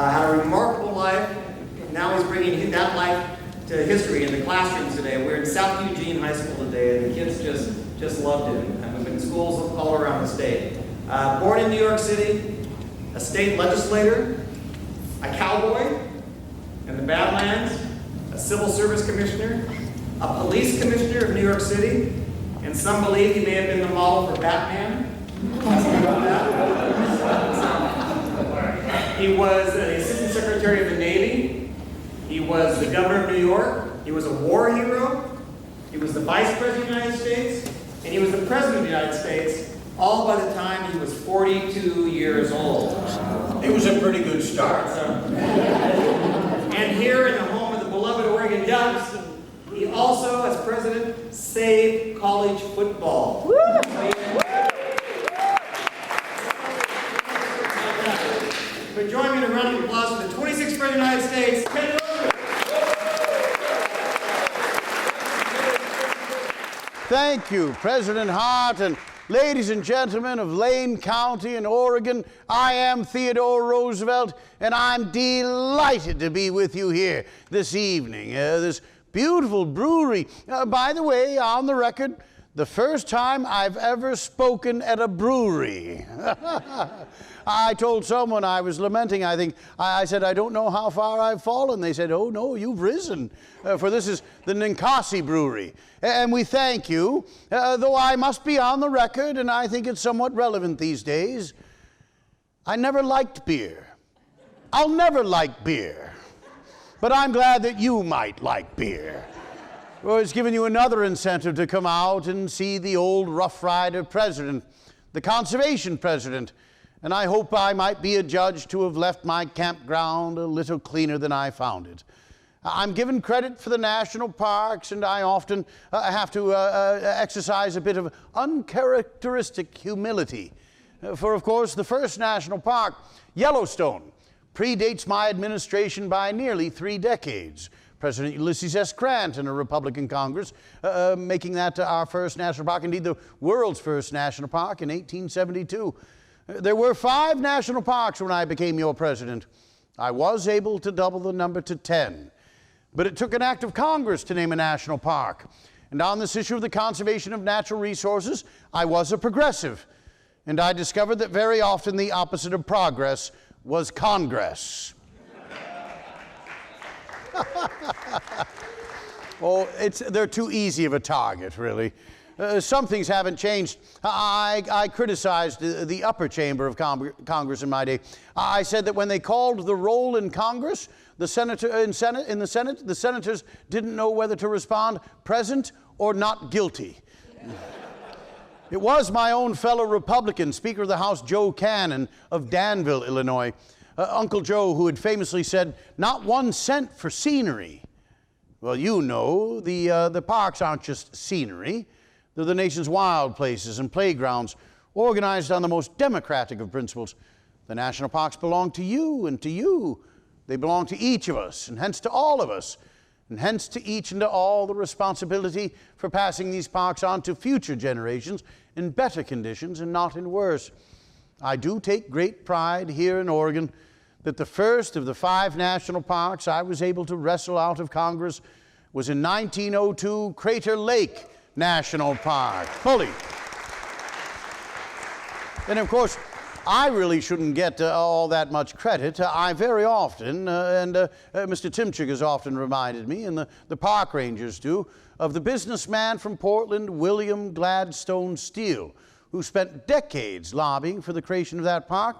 had a remarkable life. Now he's bringing that life to history in the classrooms today. We're in South Eugene High School today, and the kids just loved him. And we've been in schools all around the state. Born in New York City, a state legislator, a cowboy in the Badlands, a civil service commissioner, a police commissioner of New York City, and some believe he may have been the model for Batman. He was the Assistant Secretary of the Navy. He was the Governor of New York. He was a war hero. He was the Vice President of the United States. And he was the President of the United States, all by the time he was 42 years old. It was a pretty good start. And here in the home of the beloved Oregon Ducks, he also, as president, saved college football. But join me in a round of applause for the 26th President of the United States, Ken Roosevelt. Thank you, President Hart, and ladies and gentlemen of Lane County in Oregon. I am Theodore Roosevelt, and I'm delighted to be with you here this evening. This beautiful brewery. By the way, on the record, the first time I've ever spoken at a brewery. I told someone I was lamenting, I said, I don't know how far I've fallen. They said, oh no, you've risen. For this is the Ninkasi Brewery. And we thank you, though I must be on the record, and I think it's somewhat relevant these days. I never liked beer. I'll never like beer. But I'm glad that you might like beer. Well, it's given you another incentive to come out and see the old Rough Rider president, the conservation president, and I hope I might be adjudged to have left my campground a little cleaner than I found it. I'm given credit for the national parks, and I often have to exercise a bit of uncharacteristic humility. For, of course, the first national park, Yellowstone, predates my administration by nearly 3 decades. President Ulysses S. Grant in a Republican Congress, making that our first national park, indeed the world's first national park in 1872. There were 5 national parks when I became your president. I was able to double the number to 10. But it took an act of Congress to name a national park. And on this issue of the conservation of natural resources, I was a progressive. And I discovered that very often the opposite of progress was Congress. Oh, they're too easy of a target, really. Some things haven't changed. I criticized the upper chamber of Congress in my day. I said that when they called the roll in Congress, the senators didn't know whether to respond present or not guilty. It was my own fellow Republican, Speaker of the House Joe Cannon of Danville, Illinois, Uncle Joe, who had famously said, "Not 1 cent for scenery." Well, you know, the parks aren't just scenery. They're the nation's wild places and playgrounds, organized on the most democratic of principles. The national parks belong to you and to you. They belong to each of us, and hence to all of us, and hence to each and to all the responsibility for passing these parks on to future generations in better conditions and not in worse. I do take great pride here in Oregon that the first of the 5 national parks I was able to wrestle out of Congress was in 1902 Crater Lake National Park. Fully. And of course, I really shouldn't get all that much credit. I very often, Mr. Timchik has often reminded me, and the park rangers do, of the businessman from Portland, William Gladstone Steele, who spent decades lobbying for the creation of that park.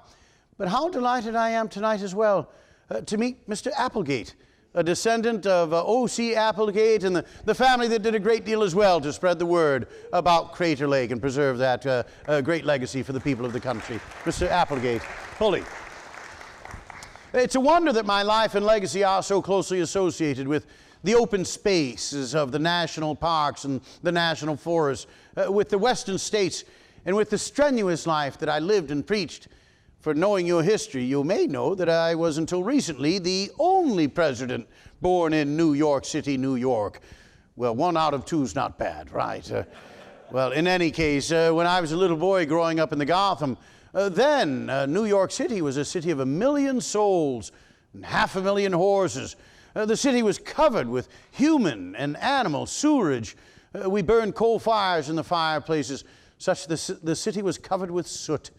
But how delighted I am tonight as well to meet Mr. Applegate, a descendant of O.C. Applegate and the family that did a great deal as well to spread the word about Crater Lake and preserve that great legacy for the people of the country. Mr. Applegate, fully. It's a wonder that my life and legacy are so closely associated with the open spaces of the national parks and the national forests, with the western states, and with the strenuous life that I lived and preached. For knowing your history, you may know that I was until recently the only president born in New York City, New York. Well, 1 out of 2 is not bad, right? Well, in any case, when I was a little boy growing up in the Gotham, then New York City was a city of 1 million souls. and 500,000 horses. The city was covered with human and animal sewerage. We burned coal fires in the fireplaces, such the city was covered with soot.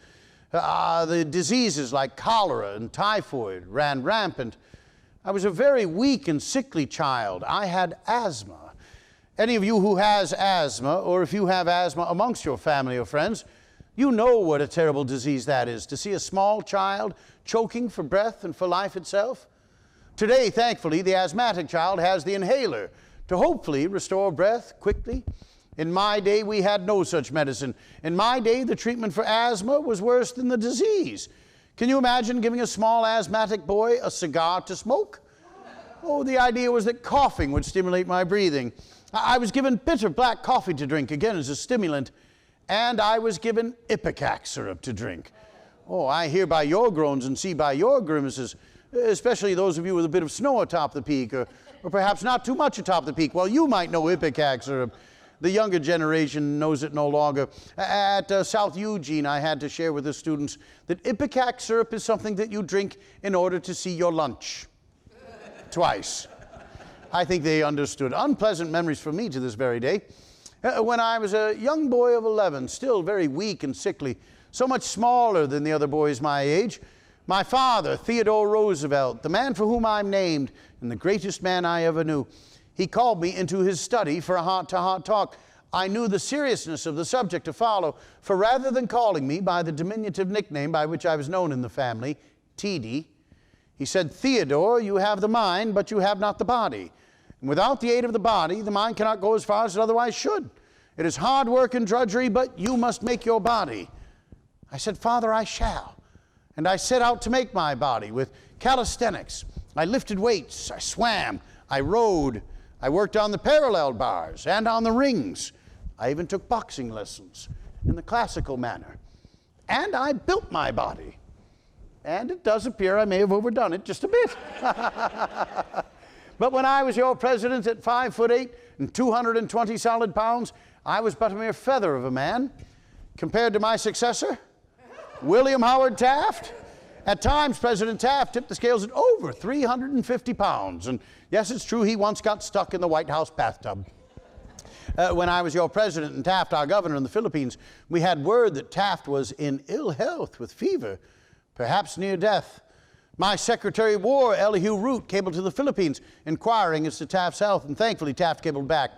The diseases like cholera and typhoid ran rampant. I was a very weak and sickly child. I had asthma. Any of you who has asthma, or if you have asthma amongst your family or friends, you know what a terrible disease that is, to see a small child choking for breath and for life itself. Today, thankfully, the asthmatic child has the inhaler to hopefully restore breath quickly. In my day, we had no such medicine. In my day, the treatment for asthma was worse than the disease. Can you imagine giving a small asthmatic boy a cigar to smoke? Oh, the idea was that coughing would stimulate my breathing. I was given bitter black coffee to drink, again as a stimulant, and I was given ipecac syrup to drink. Oh, I hear by your groans and see by your grimaces, especially those of you with a bit of snow atop the peak, or perhaps not too much atop the peak. Well, you might know ipecac syrup. The younger generation knows it no longer. At South Eugene, I had to share with the students that ipecac syrup is something that you drink in order to see your lunch. Twice. I think they understood. Unpleasant memories for me to this very day. When I was a young boy of 11, still very weak and sickly, so much smaller than the other boys my age, my father, Theodore Roosevelt, the man for whom I'm named, and the greatest man I ever knew, he called me into his study for a heart-to-heart talk. I knew the seriousness of the subject to follow, for rather than calling me by the diminutive nickname by which I was known in the family, TD, he said, "Theodore, you have the mind, but you have not the body. And without the aid of the body, the mind cannot go as far as it otherwise should. It is hard work and drudgery, but you must make your body." I said, "Father, I shall." And I set out to make my body with calisthenics. I lifted weights, I swam, I rode, I worked on the parallel bars and on the rings. I even took boxing lessons in the classical manner. And I built my body. And it does appear I may have overdone it just a bit. But when I was your president at 5'8" and 220 solid pounds, I was but a mere feather of a man. Compared to my successor, William Howard Taft, at times President Taft tipped the scales at over 350 pounds. And yes, it's true, he once got stuck in the White House bathtub. When I was your president and Taft our governor in the Philippines, we had word that Taft was in ill health with fever, perhaps near death. My Secretary of War, Elihu Root, cabled to the Philippines, inquiring as to Taft's health, and thankfully Taft cabled back,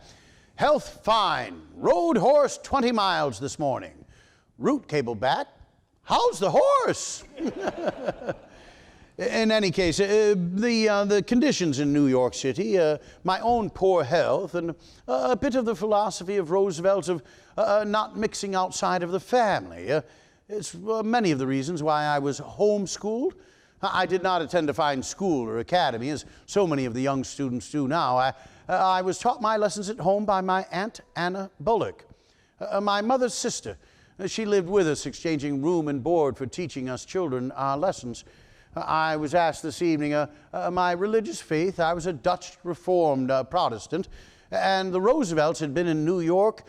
"Health fine, rode horse 20 miles this morning." Root cabled back, "How's the horse?" In any case, the conditions in New York City, my own poor health, and a bit of the philosophy of Roosevelt of not mixing outside of the family. It's many of the reasons why I was homeschooled. I did not attend a fine school or academy, as so many of the young students do now. I was taught my lessons at home by my Aunt Anna Bullock, my mother's sister. She lived with us, exchanging room and board for teaching us children our lessons. I was asked this evening my religious faith. I was a Dutch Reformed Protestant, and the Roosevelts had been in New York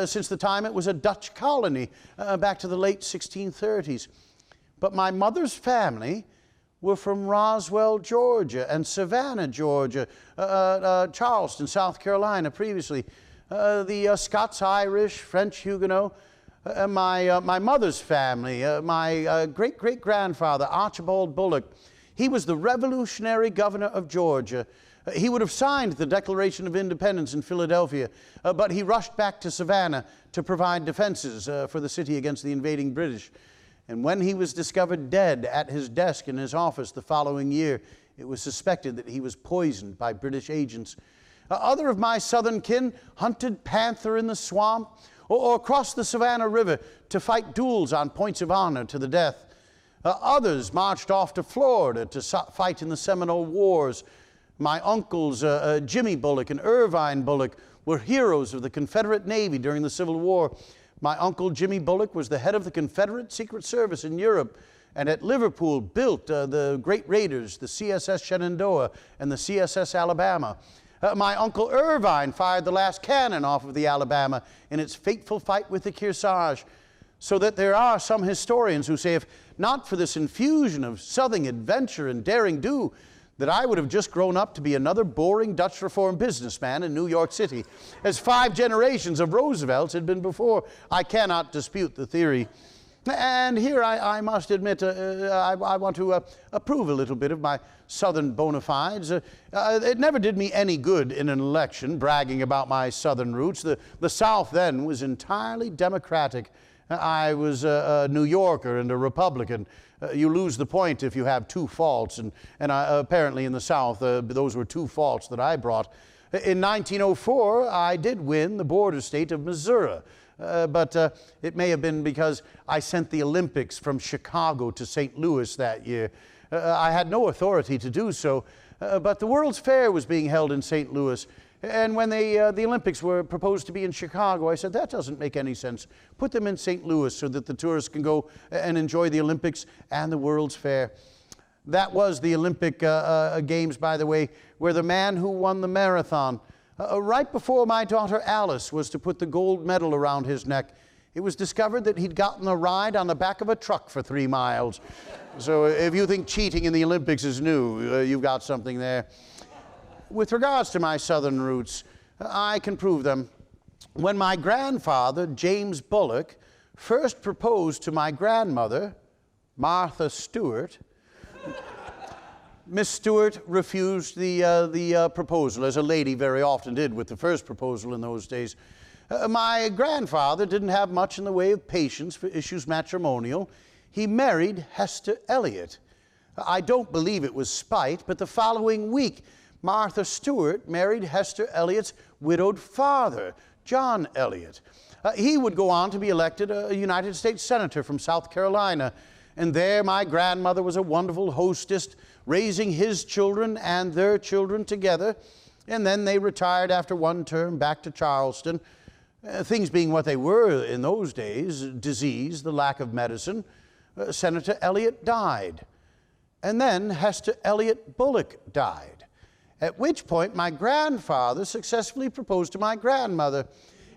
since the time it was a Dutch colony, back to the late 1630s. But my mother's family were from Roswell, Georgia, and Savannah, Georgia, Charleston, South Carolina previously, the Scots-Irish, French Huguenot. My mother's family, my great-great-grandfather, Archibald Bullock, he was the Revolutionary Governor of Georgia. He would have signed the Declaration of Independence in Philadelphia, but he rushed back to Savannah to provide defenses for the city against the invading British. And when he was discovered dead at his desk in his office the following year, it was suspected that he was poisoned by British agents. Other of my southern kin hunted panther in the swamp or crossed the Savannah River to fight duels on points of honor to the death. Others marched off to Florida to fight in the Seminole Wars. My uncles, Jimmy Bullock and Irvine Bullock, were heroes of the Confederate Navy during the Civil War. My uncle Jimmy Bullock was the head of the Confederate Secret Service in Europe, and at Liverpool built the great raiders, the CSS Shenandoah and the CSS Alabama. My uncle Irvine fired the last cannon off of the Alabama in its fateful fight with the Kearsarge. So that there are some historians who say if not for this infusion of Southern adventure and daring do, that I would have just grown up to be another boring Dutch Reform businessman in New York City, as 5 generations of Roosevelts had been before. I cannot dispute the theory. And here I must admit, I want to approve a little bit of my Southern bona fides. It never did me any good in an election, bragging about my Southern roots. The South then was entirely Democratic. I was a New Yorker and a Republican. You lose the point if you have 2 faults, and apparently in the South, those were 2 faults that I brought. In 1904, I did win the border state of Missouri, but it may have been because I sent the Olympics from Chicago to St. Louis that year. I had no authority to do so, but the World's Fair was being held in St. Louis. And when the Olympics were proposed to be in Chicago, I said, that doesn't make any sense. Put them in St. Louis so that the tourists can go and enjoy the Olympics and the World's Fair. That was the Olympic Games, by the way, where the man who won the marathon, right before my daughter Alice was to put the gold medal around his neck, it was discovered that he'd gotten a ride on the back of a truck for 3 miles. So if you think cheating in the Olympics is new, you've got something there. With regards to my Southern roots, I can prove them. When my grandfather, James Bullock, first proposed to my grandmother, Martha Stewart, Miss Stewart refused the proposal, as a lady very often did with the first proposal in those days. My grandfather didn't have much in the way of patience for issues matrimonial. He married Hester Elliott. I don't believe it was spite, but the following week, Martha Stewart married Hester Elliott's widowed father, John Elliott. He would go on to be elected a United States Senator from South Carolina. And there my grandmother was a wonderful hostess, raising his children and their children together. And then they retired after 1 term back to Charleston. Things being what they were in those days, disease, the lack of medicine, Senator Elliott died. And then Hester Elliott Bullock died. At which point, my grandfather successfully proposed to my grandmother.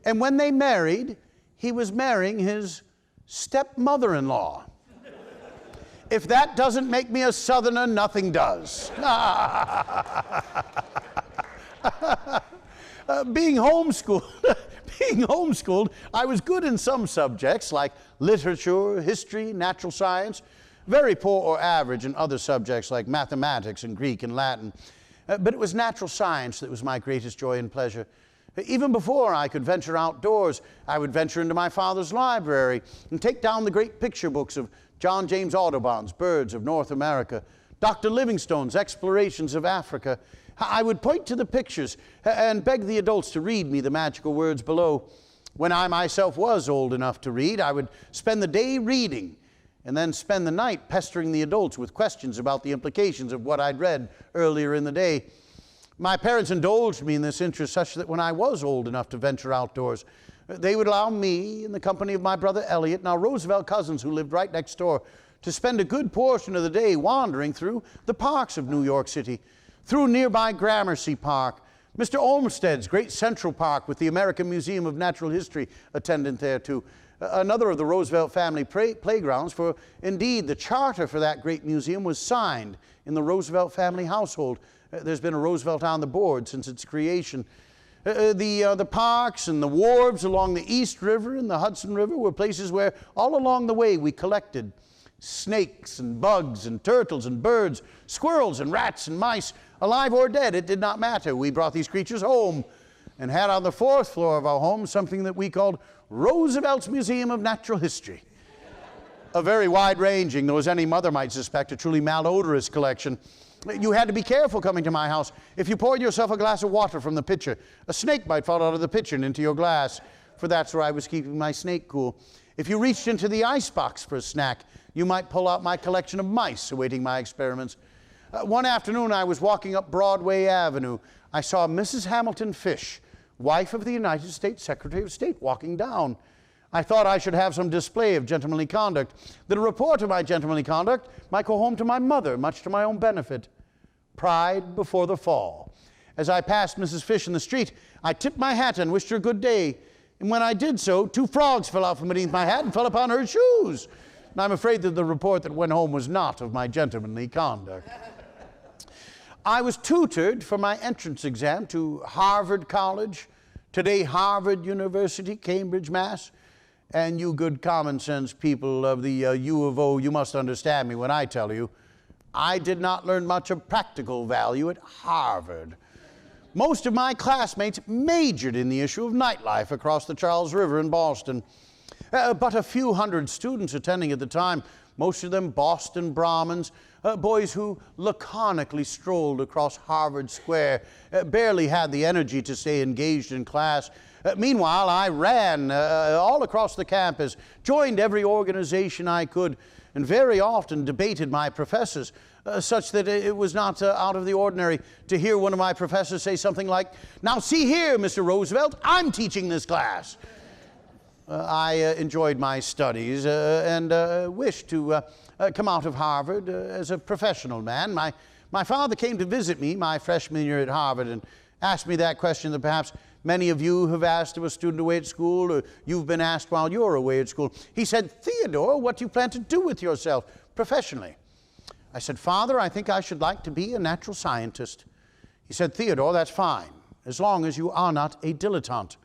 And when they married, he was marrying his stepmother-in-law. If that doesn't make me a Southerner, nothing does. Being homeschooled, I was good in some subjects like literature, history, natural science, very poor or average in other subjects like mathematics and Greek and Latin. But it was natural science that was my greatest joy and pleasure. Even before I could venture outdoors, I would venture into my father's library and take down the great picture books of John James Audubon's Birds of North America, Dr. Livingstone's Explorations of Africa. I would point to the pictures and beg the adults to read me the magical words below. When I myself was old enough to read, I would spend the day reading and then spend the night pestering the adults with questions about the implications of what I'd read earlier in the day. My parents indulged me in this interest such that when I was old enough to venture outdoors, they would allow me, in the company of my brother Elliot and our Roosevelt cousins who lived right next door, to spend a good portion of the day wandering through the parks of New York City, through nearby Gramercy Park, Mr. Olmsted's great Central Park with the American Museum of Natural History attendant there too, another of the Roosevelt family playgrounds, for indeed the charter for that great museum was signed in the Roosevelt family household. There's been a Roosevelt on the board since its creation. The parks and the wharves along the East River and the Hudson River were places where all along the way we collected snakes and bugs and turtles and birds, squirrels and rats and mice, alive or dead, it did not matter. We brought these creatures home and had on the 4th floor of our home something that we called Roosevelt's Museum of Natural History. A very wide-ranging, though as any mother might suspect, a truly malodorous collection. You had to be careful coming to my house. If you poured yourself a glass of water from the pitcher, a snake might fall out of the pitcher and into your glass, for that's where I was keeping my snake cool. If you reached into the icebox for a snack, you might pull out my collection of mice awaiting my experiments. One afternoon, I was walking up Broadway Avenue. I saw Mrs. Hamilton Fish, wife of the United States Secretary of State, walking down. I thought I should have some display of gentlemanly conduct, that a report of my gentlemanly conduct might go home to my mother, much to my own benefit. Pride before the fall. As I passed Mrs. Fish in the street, I tipped my hat and wished her good day. And when I did so, 2 frogs fell out from beneath my hat and fell upon her shoes. And I'm afraid that the report that went home was not of my gentlemanly conduct. I was tutored for my entrance exam to Harvard College, today Harvard University, Cambridge, Mass. And you good common sense people of the U of O, you must understand me when I tell you, I did not learn much of practical value at Harvard. Most of my classmates majored in the issue of nightlife across the Charles River in Boston. But a few hundred students attending at the time, most of them Boston Brahmins, boys who laconically strolled across Harvard Square, barely had the energy to stay engaged in class. Meanwhile, I ran all across the campus, joined every organization I could, and very often debated my professors, such that it was not out of the ordinary to hear one of my professors say something like, "Now see here, Mr. Roosevelt, I'm teaching this class." I enjoyed my studies and wished to come out of Harvard as a professional man. My father came to visit me my freshman year at Harvard and asked me that question that perhaps many of you have asked of a student away at school, or you've been asked while you're away at school. He said, "Theodore, what do you plan to do with yourself professionally?" I said, "Father, I think I should like to be a natural scientist." He said, "Theodore, that's fine, as long as you are not a dilettante,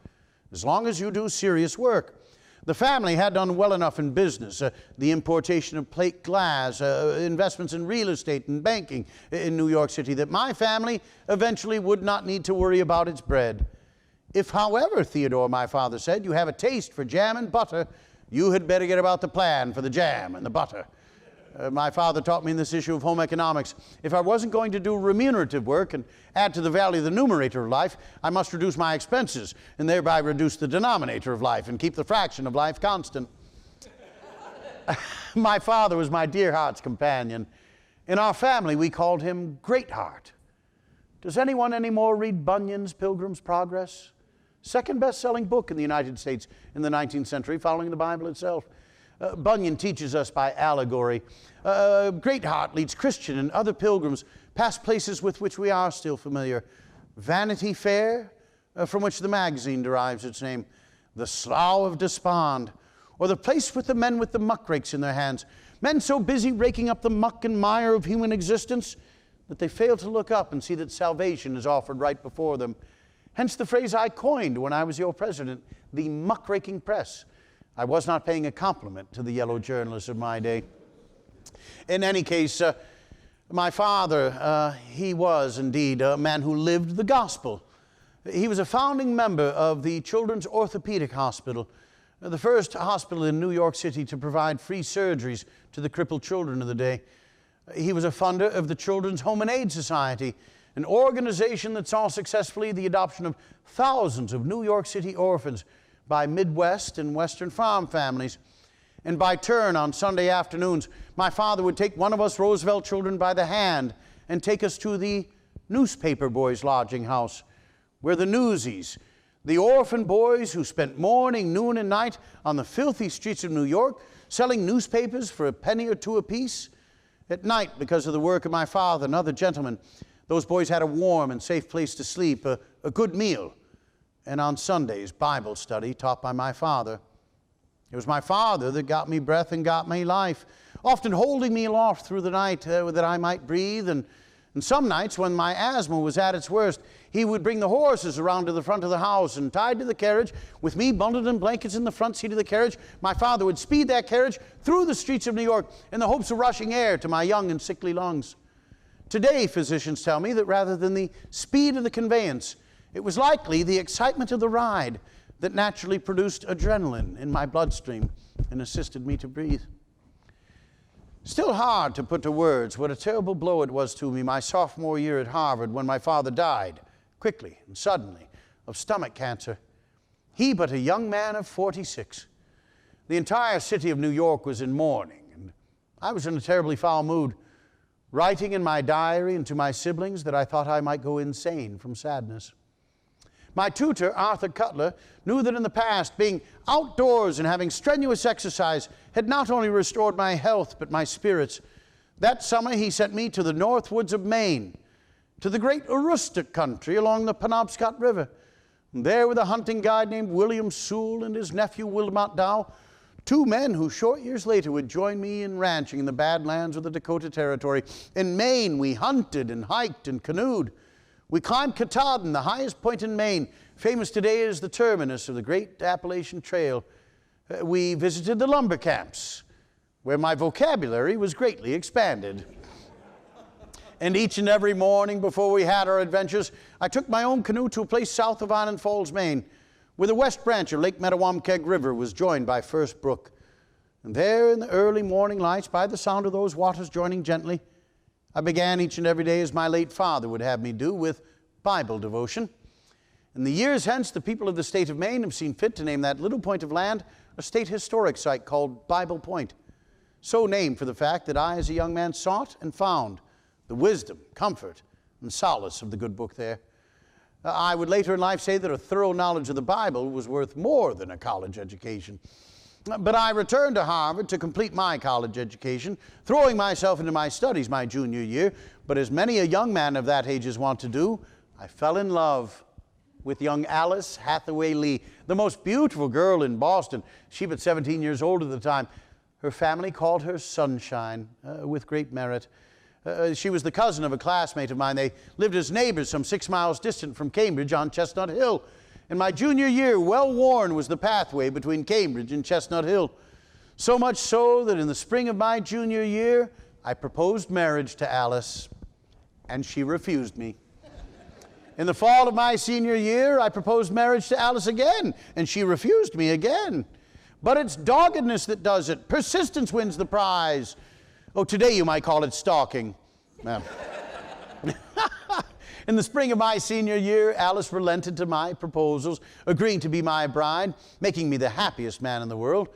as long as you do serious work." The family had done well enough in business, the importation of plate glass, investments in real estate and banking in New York City, that my family eventually would not need to worry about its bread. "If, however, Theodore," my father said, "you have a taste for jam and butter, you had better get about the plan for the jam and the butter." My father taught me in this issue of home economics, if I wasn't going to do remunerative work and add to the value of the numerator of life, I must reduce my expenses and thereby reduce the denominator of life and keep the fraction of life constant. My father was my dear heart's companion. In our family, we called him Greatheart. Does anyone anymore read Bunyan's Pilgrim's Progress? Second best-selling book in the United States in the 19th century, following the Bible itself. Bunyan teaches us by allegory. Greatheart leads Christian and other pilgrims past places with which we are still familiar. Vanity Fair, from which the magazine derives its name. The Slough of Despond, or the place with the men with the muckrakes in their hands. Men so busy raking up the muck and mire of human existence that they fail to look up and see that salvation is offered right before them. Hence the phrase I coined when I was your president, the muckraking press. I was not paying a compliment to the yellow journalists of my day. In any case, my father, he was indeed a man who lived the gospel. He was a founding member of the Children's Orthopedic Hospital, the first hospital in New York City to provide free surgeries to the crippled children of the day. He was a funder of the Children's Home and Aid Society, an organization that saw successfully the adoption of thousands of New York City orphans by Midwest and Western farm families. And by turn, on Sunday afternoons, my father would take one of us Roosevelt children by the hand and take us to the newspaper boys' lodging house, where the newsies, the orphan boys who spent morning, noon, and night on the filthy streets of New York, selling newspapers for a penny or two apiece. At night, because of the work of my father and other gentlemen, those boys had a warm and safe place to sleep, a good meal, and on Sundays, Bible study taught by my father. It was my father that got me breath and got me life, often holding me aloft through the night that I might breathe. And some nights when my asthma was at its worst, he would bring the horses around to the front of the house, and tied to the carriage, with me bundled in blankets in the front seat of the carriage, my father would speed that carriage through the streets of New York in the hopes of rushing air to my young and sickly lungs. Today, physicians tell me that rather than the speed of the conveyance, it was likely the excitement of the ride that naturally produced adrenaline in my bloodstream and assisted me to breathe. Still hard to put to words what a terrible blow it was to me my sophomore year at Harvard when my father died, quickly and suddenly, of stomach cancer. He but a young man of 46. The entire city of New York was in mourning, and I was in a terribly foul mood, writing in my diary and to my siblings that I thought I might go insane from sadness. My tutor, Arthur Cutler, knew that in the past, being outdoors and having strenuous exercise had not only restored my health, but my spirits. That summer, he sent me to the north woods of Maine, to the great Aroostook country along the Penobscot River, And there with a hunting guide named William Sewell and his nephew Wilmot Dow, two men who short years later would join me in ranching in the Badlands of the Dakota Territory. In Maine, we hunted and hiked and canoed. We climbed Katahdin, the highest point in Maine, famous today as the terminus of the great Appalachian Trail. We visited the lumber camps, where my vocabulary was greatly expanded. And each and every morning before we had our adventures, I took my own canoe to a place south of Island Falls, Maine, where the west branch of Lake Mattawamkeag River was joined by First Brook. And there in the early morning lights, by the sound of those waters joining gently, I began each and every day as my late father would have me do, with Bible devotion. In the years hence, the people of the state of Maine have seen fit to name that little point of land a state historic site called Bible Point, so named for the fact that I, as a young man, sought and found the wisdom, comfort, and solace of the good book there. I would later in life say that a thorough knowledge of the Bible was worth more than a college education. But I returned to Harvard to complete my college education, throwing myself into my studies my junior year. But as many a young man of that age is wont to do, I fell in love with young Alice Hathaway Lee, the most beautiful girl in Boston. She but 17 years old at the time. Her family called her Sunshine, with great merit. She was the cousin of a classmate of mine. They lived as neighbors some 6 miles distant from Cambridge on Chestnut Hill. In my junior year, well-worn was the pathway between Cambridge and Chestnut Hill. So much so that in the spring of my junior year, I proposed marriage to Alice, and she refused me. In the fall of my senior year, I proposed marriage to Alice again, and she refused me again. But it's doggedness that does it. Persistence wins the prize. Oh, today you might call it stalking. In the spring of my senior year, Alice relented to my proposals, agreeing to be my bride, making me the happiest man in the world.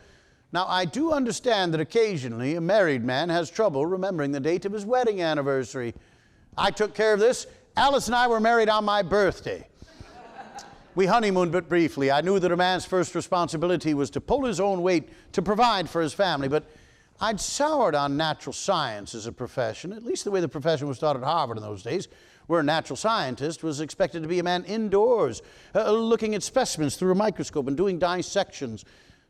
Now, I do understand that occasionally a married man has trouble remembering the date of his wedding anniversary. I took care of this. Alice and I were married on my birthday. We honeymooned but briefly. I knew that a man's first responsibility was to pull his own weight, to provide for his family, but I'd soured on natural science as a profession, at least the way the profession was taught at Harvard in those days, where a natural scientist was expected to be a man indoors, looking at specimens through a microscope and doing dissections.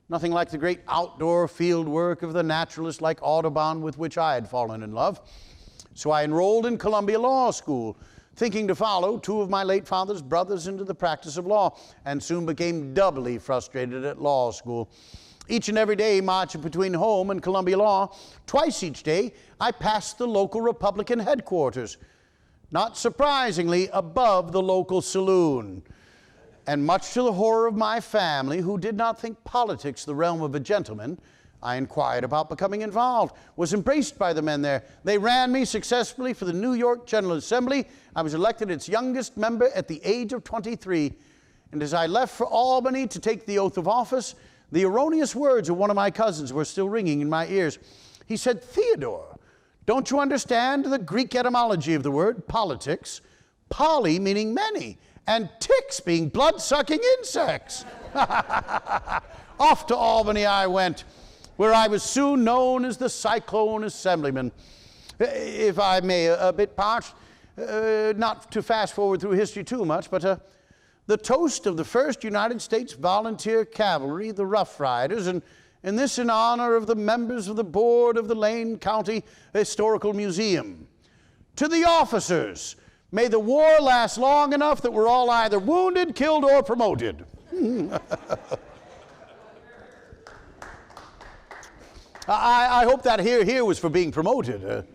Nothing like the great outdoor field work of the naturalist like Audubon, with which I had fallen in love. So I enrolled in Columbia Law School, thinking to follow two of my late father's brothers into the practice of law, and soon became doubly frustrated at law school. Each and every day, marching between home and Columbia Law, twice each day, I passed the local Republican headquarters, not surprisingly above the local saloon. And much to the horror of my family, who did not think politics the realm of a gentleman, I inquired about becoming involved, was embraced by the men there. They ran me successfully for the New York General Assembly. I was elected its youngest member at the age of 23. And as I left for Albany to take the oath of office, the erroneous words of one of my cousins were still ringing in my ears. He said, "Theodore, don't you understand the Greek etymology of the word politics? Poly meaning many, and ticks being blood-sucking insects." Off to Albany I went, where I was soon known as the Cyclone Assemblyman. If I may, a bit parched, not to fast forward through history too much, but the toast of the 1st United States Volunteer Cavalry, the Rough Riders, and this in honor of the members of the board of the Lane County Historical Museum. To the officers, may the war last long enough that we're all either wounded, killed, or promoted. I hope that here was for being promoted.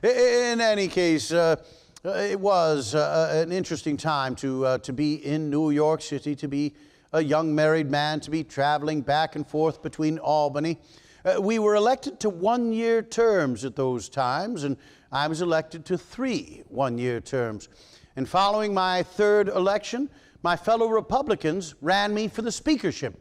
In any case, it was an interesting time to be in New York City, to be a young married man, to be traveling back and forth between Albany. We were elected to one-year terms at those times, and I was elected to 3 one-year terms. And following my 3rd election, my fellow Republicans ran me for the speakership.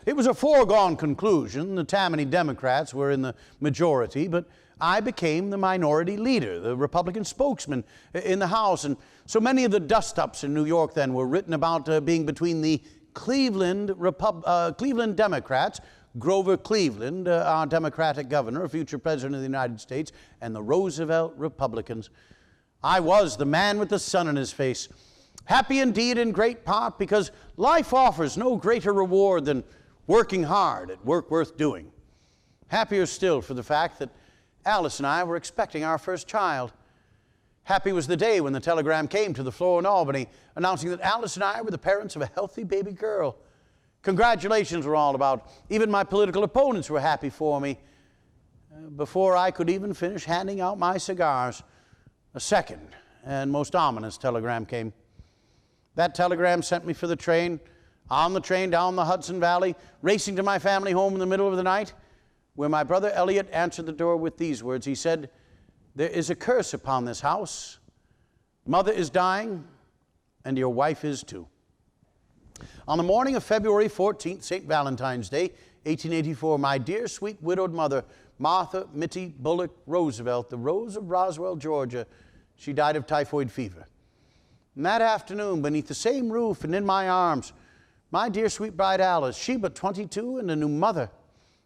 It was a foregone conclusion. The Tammany Democrats were in the majority, but I became the minority leader, the Republican spokesman in the House. And so many of the dust-ups in New York then were written about being between the Cleveland Democrats, Grover Cleveland, our Democratic governor, a future president of the United States, and the Roosevelt Republicans. I was the man with the sun in his face. Happy indeed in great part because life offers no greater reward than working hard at work worth doing. Happier still for the fact that Alice and I were expecting our first child. Happy was the day when the telegram came to the floor in Albany announcing that Alice and I were the parents of a healthy baby girl. Congratulations were all about. Even my political opponents were happy for me. Before I could even finish handing out my cigars, a second and most ominous telegram came. That telegram sent me for the train, on the train down the Hudson Valley, racing to my family home in the middle of the night, where my brother Elliot answered the door with these words. He said, "There is a curse upon this house. Mother is dying, and your wife is too." On the morning of February 14th, St. Valentine's Day, 1884, my dear, sweet, widowed mother, Martha Mitty Bullock Roosevelt, the Rose of Roswell, Georgia, she died of typhoid fever. And that afternoon, beneath the same roof and in my arms, my dear, sweet bride Alice, she but 22 and a new mother.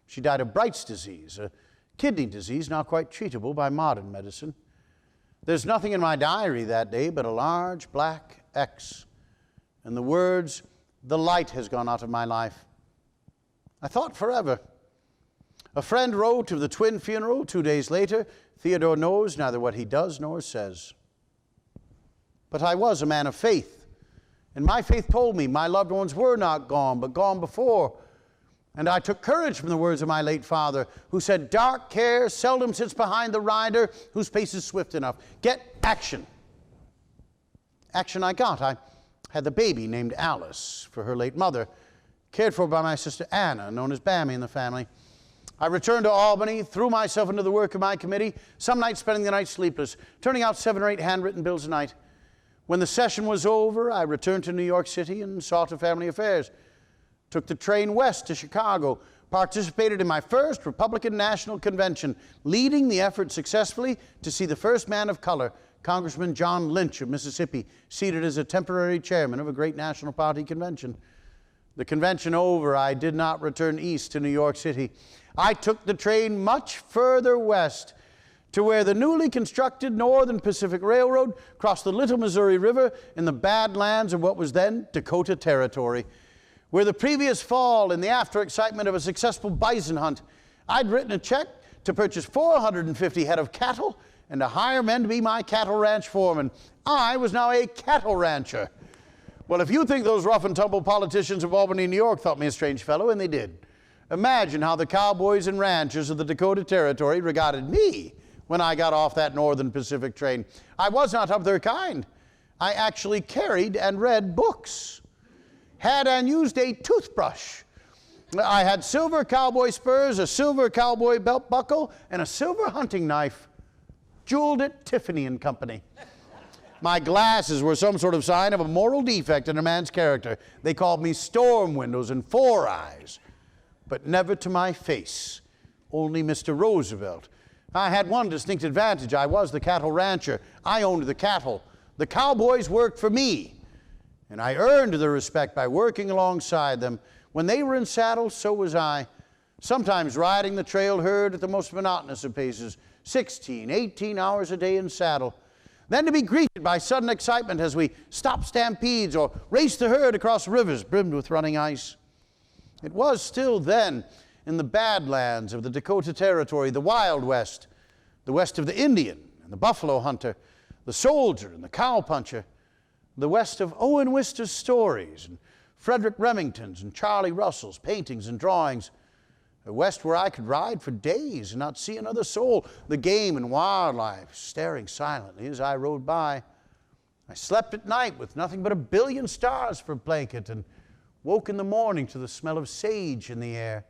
She died of Bright's disease, a kidney disease not quite treatable by modern medicine. There's nothing in my diary that day but a large black X and the words, "The light has gone out of my life." I thought forever. A friend wrote of the twin funeral 2 days later, "Theodore knows neither what he does nor says." But I was a man of faith, and my faith told me my loved ones were not gone, but gone before. And I took courage from the words of my late father, who said, "Dark care seldom sits behind the rider whose pace is swift enough. Get action." Action I got. I had the baby named Alice for her late mother, cared for by my sister Anna, known as Bammy in the family. I returned to Albany, threw myself into the work of my committee, some nights spending the night sleepless, turning out 7 or 8 handwritten bills a night. When the session was over, I returned to New York City and saw to family affairs. Took the train west to Chicago, participated in my first Republican National Convention, leading the effort successfully to see the first man of color, Congressman John Lynch of Mississippi, seated as a temporary chairman of a great National Party convention. The convention over, I did not return east to New York City. I took the train much further west to where the newly constructed Northern Pacific Railroad crossed the Little Missouri River in the Badlands of what was then Dakota Territory. Where the previous fall, in the after excitement of a successful bison hunt, I'd written a check to purchase 450 head of cattle and to hire men to be my cattle ranch foreman. I was now a cattle rancher. Well, if you think those rough and tumble politicians of Albany, New York thought me a strange fellow, and they did, imagine how the cowboys and ranchers of the Dakota Territory regarded me when I got off that Northern Pacific train. I was not of their kind. I actually carried and read books, had and used a toothbrush. I had silver cowboy spurs, a silver cowboy belt buckle, and a silver hunting knife, jeweled at Tiffany and Company. My glasses were some sort of sign of a moral defect in a man's character. They called me storm windows and four eyes, but never to my face, only Mr. Roosevelt. I had one distinct advantage. I was the cattle rancher. I owned the cattle. The cowboys worked for me, and I earned their respect by working alongside them. When they were in saddle, so was I, sometimes riding the trail herd at the most monotonous of paces, 16, 18 hours a day in saddle. Then to be greeted by sudden excitement as we stopped stampedes or raced the herd across rivers brimmed with running ice. It was still then in the Badlands of the Dakota Territory, the Wild West, the West of the Indian and the buffalo hunter, the soldier and the cowpuncher, the West of Owen Wister's stories and Frederick Remington's and Charlie Russell's paintings and drawings, a West where I could ride for days and not see another soul, the game and wildlife staring silently as I rode by. I slept at night with nothing but a billion stars for blanket and woke in the morning to the smell of sage in the air.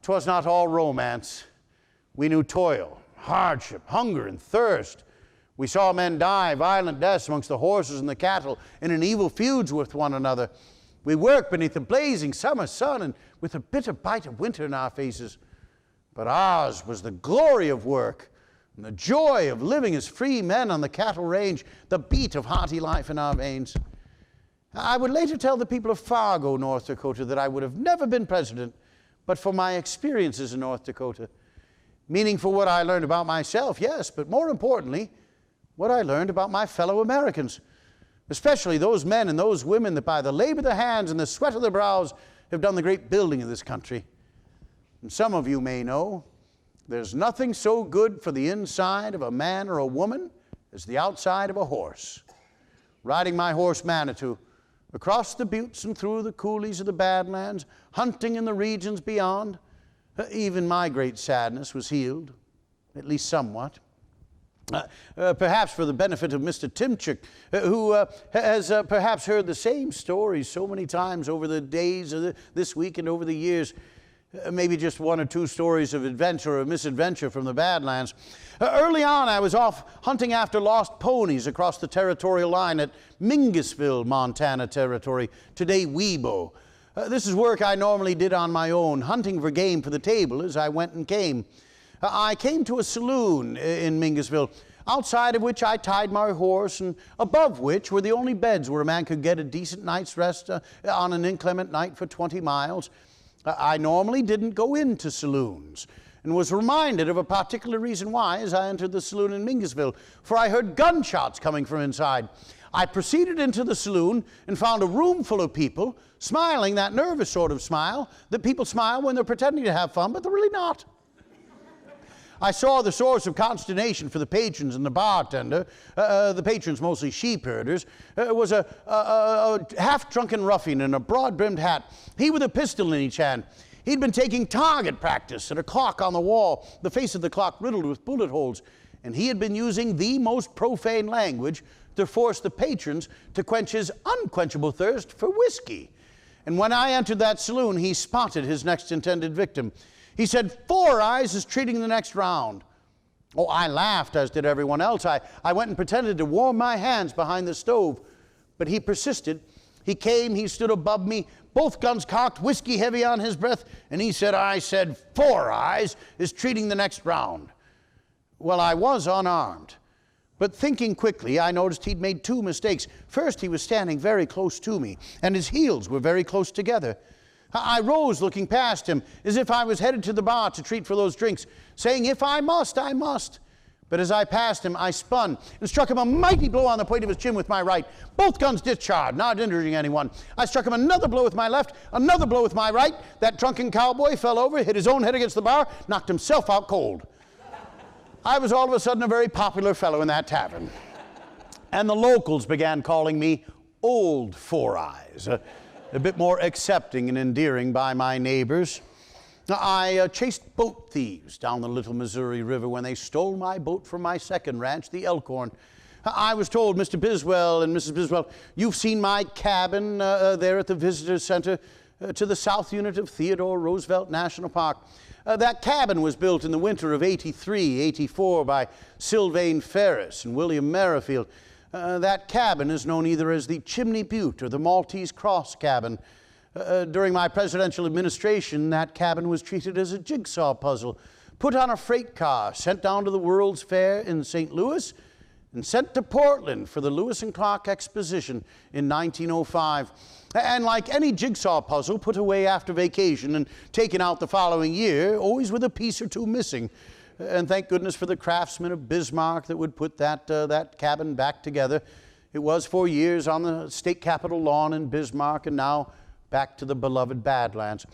'Twas not all romance. We knew toil, hardship, hunger, and thirst. We saw men die violent deaths amongst the horses and the cattle and in evil feuds with one another. We worked beneath the blazing summer sun and with a bitter bite of winter in our faces. But ours was the glory of work and the joy of living as free men on the cattle range, the beat of hearty life in our veins. I would later tell the people of Fargo, North Dakota, that I would have never been president but for my experiences in North Dakota. Meaning for what I learned about myself, yes, but more importantly, what I learned about my fellow Americans. especially those men and those women that by the labor of their hands and the sweat of their brows have done the great building of this country. And some of you may know there's nothing so good for the inside of a man or a woman as the outside of a horse. Riding my horse Manitou across the buttes and through the coulees of the Badlands, hunting in the regions beyond, even my great sadness was healed, at least somewhat. Perhaps for the benefit of Mr. Timchuk, who has perhaps heard the same stories so many times over the days of this week and over the years, maybe just one or two stories of adventure or misadventure from the Badlands. Early on, I was off hunting after lost ponies across the territorial line at Mingusville, Montana Territory, today Webo. This is work I normally did on my own, hunting for game for the table as I went and came. I came to a saloon in Mingusville, outside of which I tied my horse, and above which were the only beds where a man could get a decent night's rest on an inclement night for 20 miles. I normally didn't go into saloons, and was reminded of a particular reason why as I entered the saloon in Mingusville, for I heard gunshots coming from inside. I proceeded into the saloon and found a room full of people smiling that nervous sort of smile that people smile when they're pretending to have fun, but they're really not. I saw the source of consternation for the patrons and the bartender. The patrons, mostly sheep herders, was a half-drunken ruffian in a broad-brimmed hat, he with a pistol in each hand. He'd been taking target practice at a clock on the wall, the face of the clock riddled with bullet holes, and he had been using the most profane language to force the patrons to quench his unquenchable thirst for whiskey. And when I entered that saloon, he spotted his next intended victim. He said, "Four Eyes is treating the next round." Oh, I laughed, as did everyone else. I went and pretended to warm my hands behind the stove. But he persisted. He came, he stood above me, both guns cocked, whiskey heavy on his breath, and he said, I said, "Four Eyes is treating the next round." Well, I was unarmed. But thinking quickly, I noticed he'd made two mistakes. First, he was standing very close to me, and his heels were very close together. I rose looking past him as if I was headed to the bar to treat for those drinks, saying, if I must, I must. But as I passed him, I spun and struck him a mighty blow on the point of his chin with my right. Both guns discharged, not injuring anyone. I struck him another blow with my left, another blow with my right. That drunken cowboy fell over, hit his own head against the bar, knocked himself out cold. I was all of a sudden a very popular fellow in that tavern. And the locals began calling me Old Four Eyes. A bit more accepting and endearing by my neighbors. I chased boat thieves down the Little Missouri River when they stole my boat from my second ranch, the Elkhorn. I was told, Mr. Biswell and Mrs. Biswell, you've seen my cabin there at the Visitor Center to the south unit of Theodore Roosevelt National Park. That cabin was built in the winter of '83-'84 by Sylvain Ferris and William Merrifield. That cabin is known either as the Chimney Butte or the Maltese Cross cabin. During my presidential administration, that cabin was treated as a jigsaw puzzle, put on a freight car, sent down to the World's Fair in St. Louis, and sent to Portland for the Lewis and Clark Exposition in 1905. And like any jigsaw puzzle, put away after vacation and taken out the following year, always with a piece or two missing. And thank goodness for the craftsmen of Bismarck that would put that cabin back together. It was for years on the state capitol lawn in Bismarck, and now back to the beloved Badlands.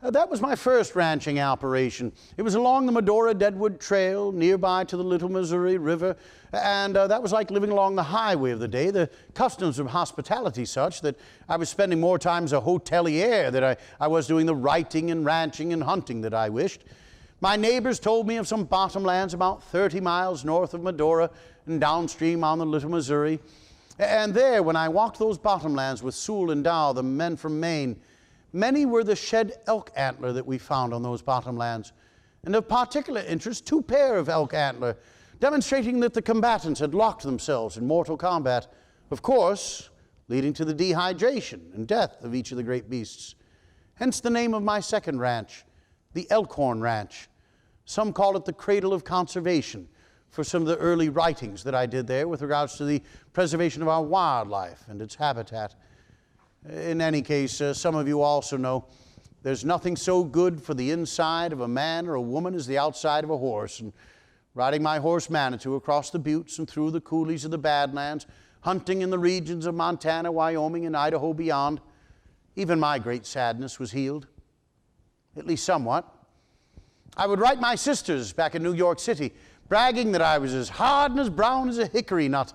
That was my first ranching operation. It was along the Medora-Deadwood Trail, nearby to the Little Missouri River, and that was like living along the highway of the day. The customs of hospitality such that I was spending more time as a hotelier than I was doing the writing and ranching and hunting that I wished. My neighbors told me of some bottomlands about 30 miles north of Medora and downstream on the Little Missouri. And there, when I walked those bottomlands with Sewell and Dow, the men from Maine, many were the shed elk antler that we found on those bottomlands. And of particular interest, 2 pair of elk antler, demonstrating that the combatants had locked themselves in mortal combat, of course, leading to the dehydration and death of each of the great beasts. Hence the name of my second ranch, the Elkhorn Ranch. Some call it the cradle of conservation for some of the early writings that I did there with regards to the preservation of our wildlife and its habitat. In any case, some of you also know there's nothing so good for the inside of a man or a woman as the outside of a horse. And riding my horse Manitou across the buttes and through the coulees of the Badlands, hunting in the regions of Montana, Wyoming, and Idaho beyond. Even my great sadness was healed, at least somewhat. I would write my sisters back in New York City, bragging that I was as hard and as brown as a hickory nut.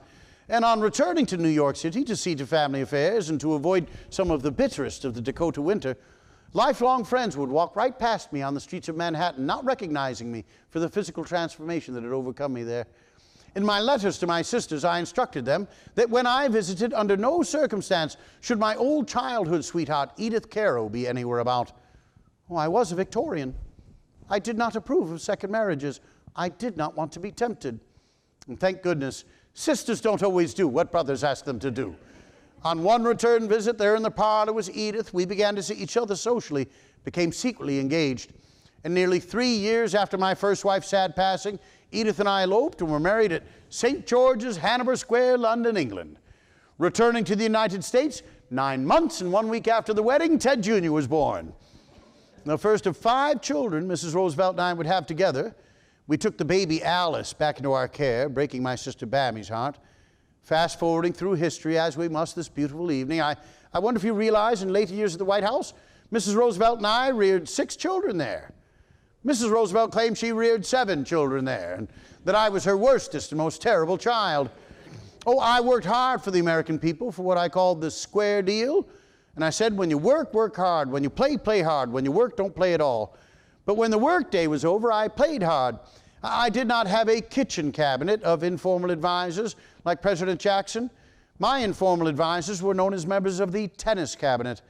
And on returning to New York City to see to family affairs and to avoid some of the bitterest of the Dakota winter, lifelong friends would walk right past me on the streets of Manhattan, not recognizing me for the physical transformation that had overcome me there. In my letters to my sisters, I instructed them that when I visited, under no circumstance should my old childhood sweetheart, Edith Caro, be anywhere about. Oh, I was a Victorian. I did not approve of second marriages. I did not want to be tempted. And thank goodness, sisters don't always do what brothers ask them to do. On one return visit there in the parlor was Edith. We began to see each other socially, became secretly engaged. And nearly 3 years after my first wife's sad passing, Edith and I eloped and were married at St. George's, Hanover Square, London, England. Returning to the United States, 9 months and 1 week after the wedding, Ted Jr. was born. The first of 5 children Mrs. Roosevelt and I would have together. We took the baby Alice back into our care, breaking my sister Bammy's heart. Fast forwarding through history as we must this beautiful evening, I wonder if you realize in later years at the White House, Mrs. Roosevelt and I reared 6 children there. Mrs. Roosevelt claimed she reared 7 children there, and that I was her worstest and most terrible child. Oh, I worked hard for the American people for what I called the square deal. And I said, when you work, work hard. When you play, play hard. When you work, don't play at all. But when the work day was over, I played hard. I did not have a kitchen cabinet of informal advisors like President Jackson. My informal advisors were known as members of the tennis cabinet.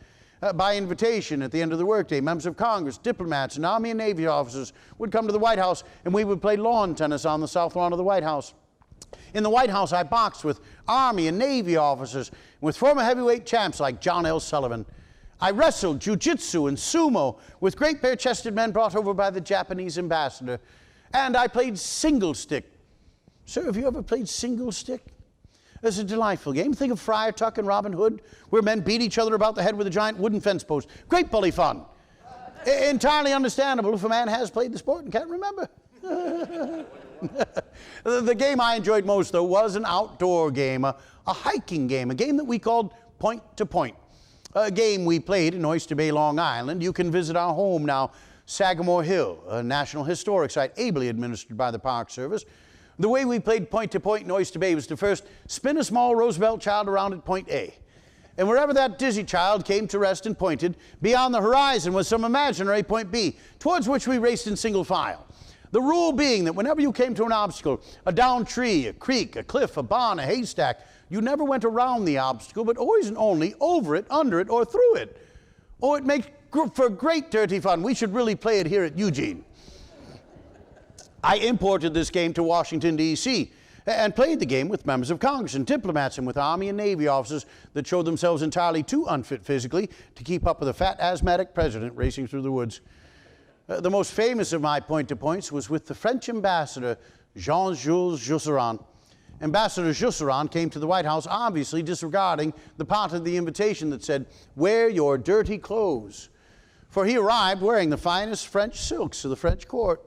By invitation at the end of the workday, members of Congress, diplomats, and Army and Navy officers would come to the White House, and we would play lawn tennis on the south lawn of the White House. In the White House, I boxed with Army and Navy officers, with former heavyweight champs like John L. Sullivan. I wrestled jiu-jitsu and sumo with great bare-chested men brought over by the Japanese ambassador. And I played single stick. Sir, have you ever played single stick? It's a delightful game. Think of Friar Tuck and Robin Hood, where men beat each other about the head with a giant wooden fence post. Great bully fun. Entirely understandable if a man has played the sport and can't remember. The game I enjoyed most, though, was an outdoor game, a hiking game, a game that we called Point to Point. A game we played in Oyster Bay, Long Island. You can visit our home now, Sagamore Hill, a National Historic Site ably administered by the Park Service. The way we played Point to Point in Oyster Bay was to first spin a small Roosevelt child around at Point A. And wherever that dizzy child came to rest and pointed, beyond the horizon was some imaginary Point B, towards which we raced in single file. The rule being that whenever you came to an obstacle, a downed tree, a creek, a cliff, a barn, a haystack, you never went around the obstacle, but always and only over it, under it, or through it. Oh, it makes for great dirty fun. We should really play it here at Eugene. I imported this game to Washington, D.C., and played the game with members of Congress and diplomats and with Army and Navy officers that showed themselves entirely too unfit physically to keep up with a fat asthmatic president racing through the woods. The most famous of my point-to-points was with the French ambassador, Jean-Jules Jusserand. Ambassador Jusserand came to the White House obviously disregarding the part of the invitation that said, "Wear your dirty clothes." For he arrived wearing the finest French silks of the French court.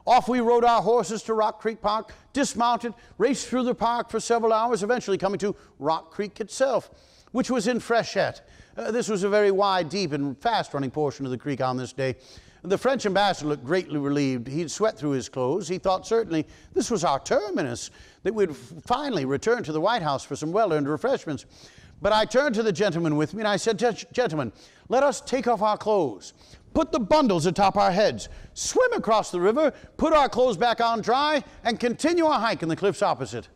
Off we rode our horses to Rock Creek Park, dismounted, raced through the park for several hours, eventually coming to Rock Creek itself, which was in freshet. This was a very wide, deep, and fast-running portion of the creek on this day. The French ambassador looked greatly relieved. He'd sweat through his clothes. He thought certainly this was our terminus, that we'd finally return to the White House for some well-earned refreshments. But I turned to the gentleman with me and I said, "Gentlemen, let us take off our clothes, put the bundles atop our heads, swim across the river, put our clothes back on dry, and continue our hike in the cliffs opposite."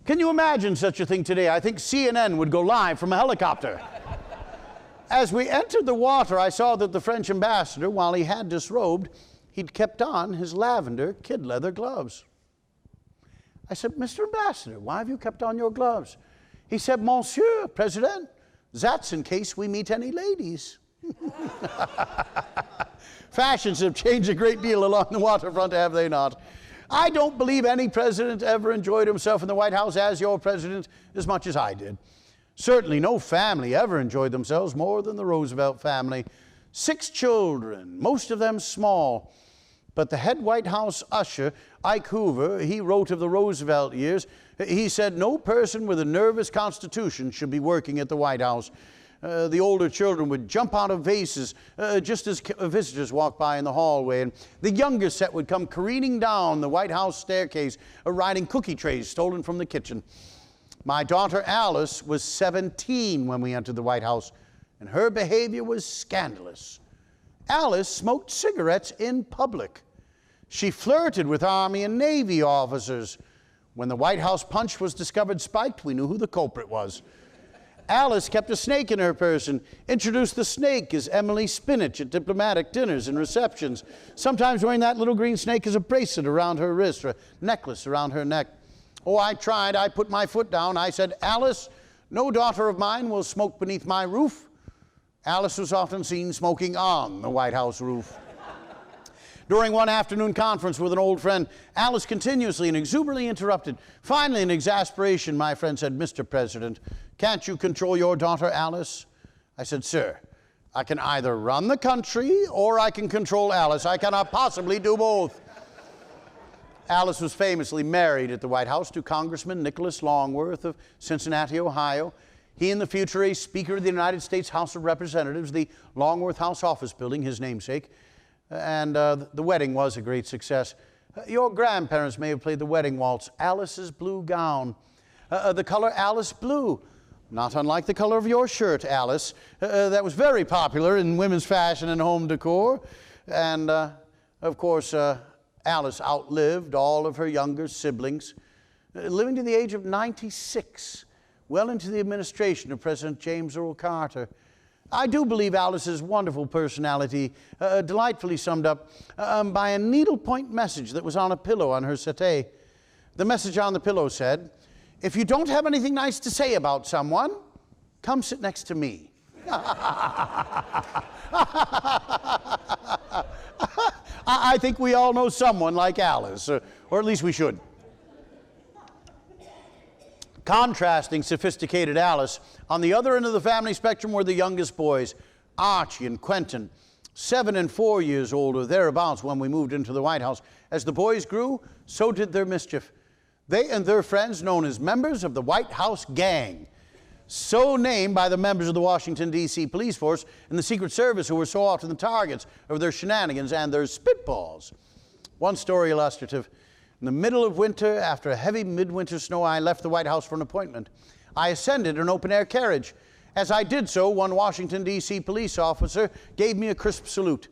Can you imagine such a thing today? I think CNN would go live from a helicopter. As we entered the water, I saw that the French ambassador, while he had disrobed, he'd kept on his lavender kid leather gloves. I said, "Mr. Ambassador, why have you kept on your gloves?" He said, "Monsieur President, that's in case we meet any ladies." Fashions have changed a great deal along the waterfront, have they not? I don't believe any president ever enjoyed himself in the White House as your president as much as I did. Certainly no family ever enjoyed themselves more than the Roosevelt family. 6 children, most of them small. But the head White House usher, Ike Hoover, he wrote of the Roosevelt years, He said no person with a nervous constitution should be working at the White House. The older children would jump out of vases just as visitors walked by in the hallway, and the younger set would come careening down the White House staircase, riding cookie trays stolen from the kitchen. My daughter Alice was 17 when we entered the White House, and her behavior was scandalous. Alice smoked cigarettes in public. She flirted with Army and Navy officers. When the White House punch was discovered spiked, we knew who the culprit was. Alice kept a snake in her purse and introduced the snake as Emily Spinach at diplomatic dinners and receptions, sometimes wearing that little green snake as a bracelet around her wrist or a necklace around her neck. Oh, I tried. I put my foot down. I said, Alice, no daughter of mine will smoke beneath my roof. Alice was often seen smoking on the White House roof. During one afternoon conference with an old friend, Alice continuously and exuberantly interrupted. Finally, in exasperation, my friend said, Mr. President, can't you control your daughter Alice? I said, sir, I can either run the country or I can control Alice. I cannot possibly do both. Alice was famously married at the White House to Congressman Nicholas Longworth of Cincinnati, Ohio. He, in the future, a Speaker of the United States House of Representatives, the Longworth House Office Building, his namesake. And the wedding was a great success. Your grandparents may have played the wedding waltz, Alice's Blue Gown. The color Alice Blue, not unlike the color of your shirt, Alice. That was very popular in women's fashion and home decor. And, of course, Alice outlived all of her younger siblings, living to the age of 96, well into the administration of President James Earl Carter. I do believe Alice's wonderful personality delightfully summed up by a needlepoint message that was on a pillow on her settee. The message on the pillow said, if you don't have anything nice to say about someone, come sit next to me. I think we all know someone like Alice, or at least we should. Contrasting sophisticated Alice, on the other end of the family spectrum were the youngest boys, Archie and Quentin, 7 and 4 years old or thereabouts when we moved into the White House. As the boys grew, so did their mischief. They and their friends, known as members of the White House Gang, so named by the members of the Washington, D.C. police force and the Secret Service, who were so often the targets of their shenanigans and their spitballs. One story illustrative. In the middle of winter, after a heavy midwinter snow, I left the White House for an appointment. I ascended an open-air carriage. As I did so, one Washington, D.C. police officer gave me a crisp salute.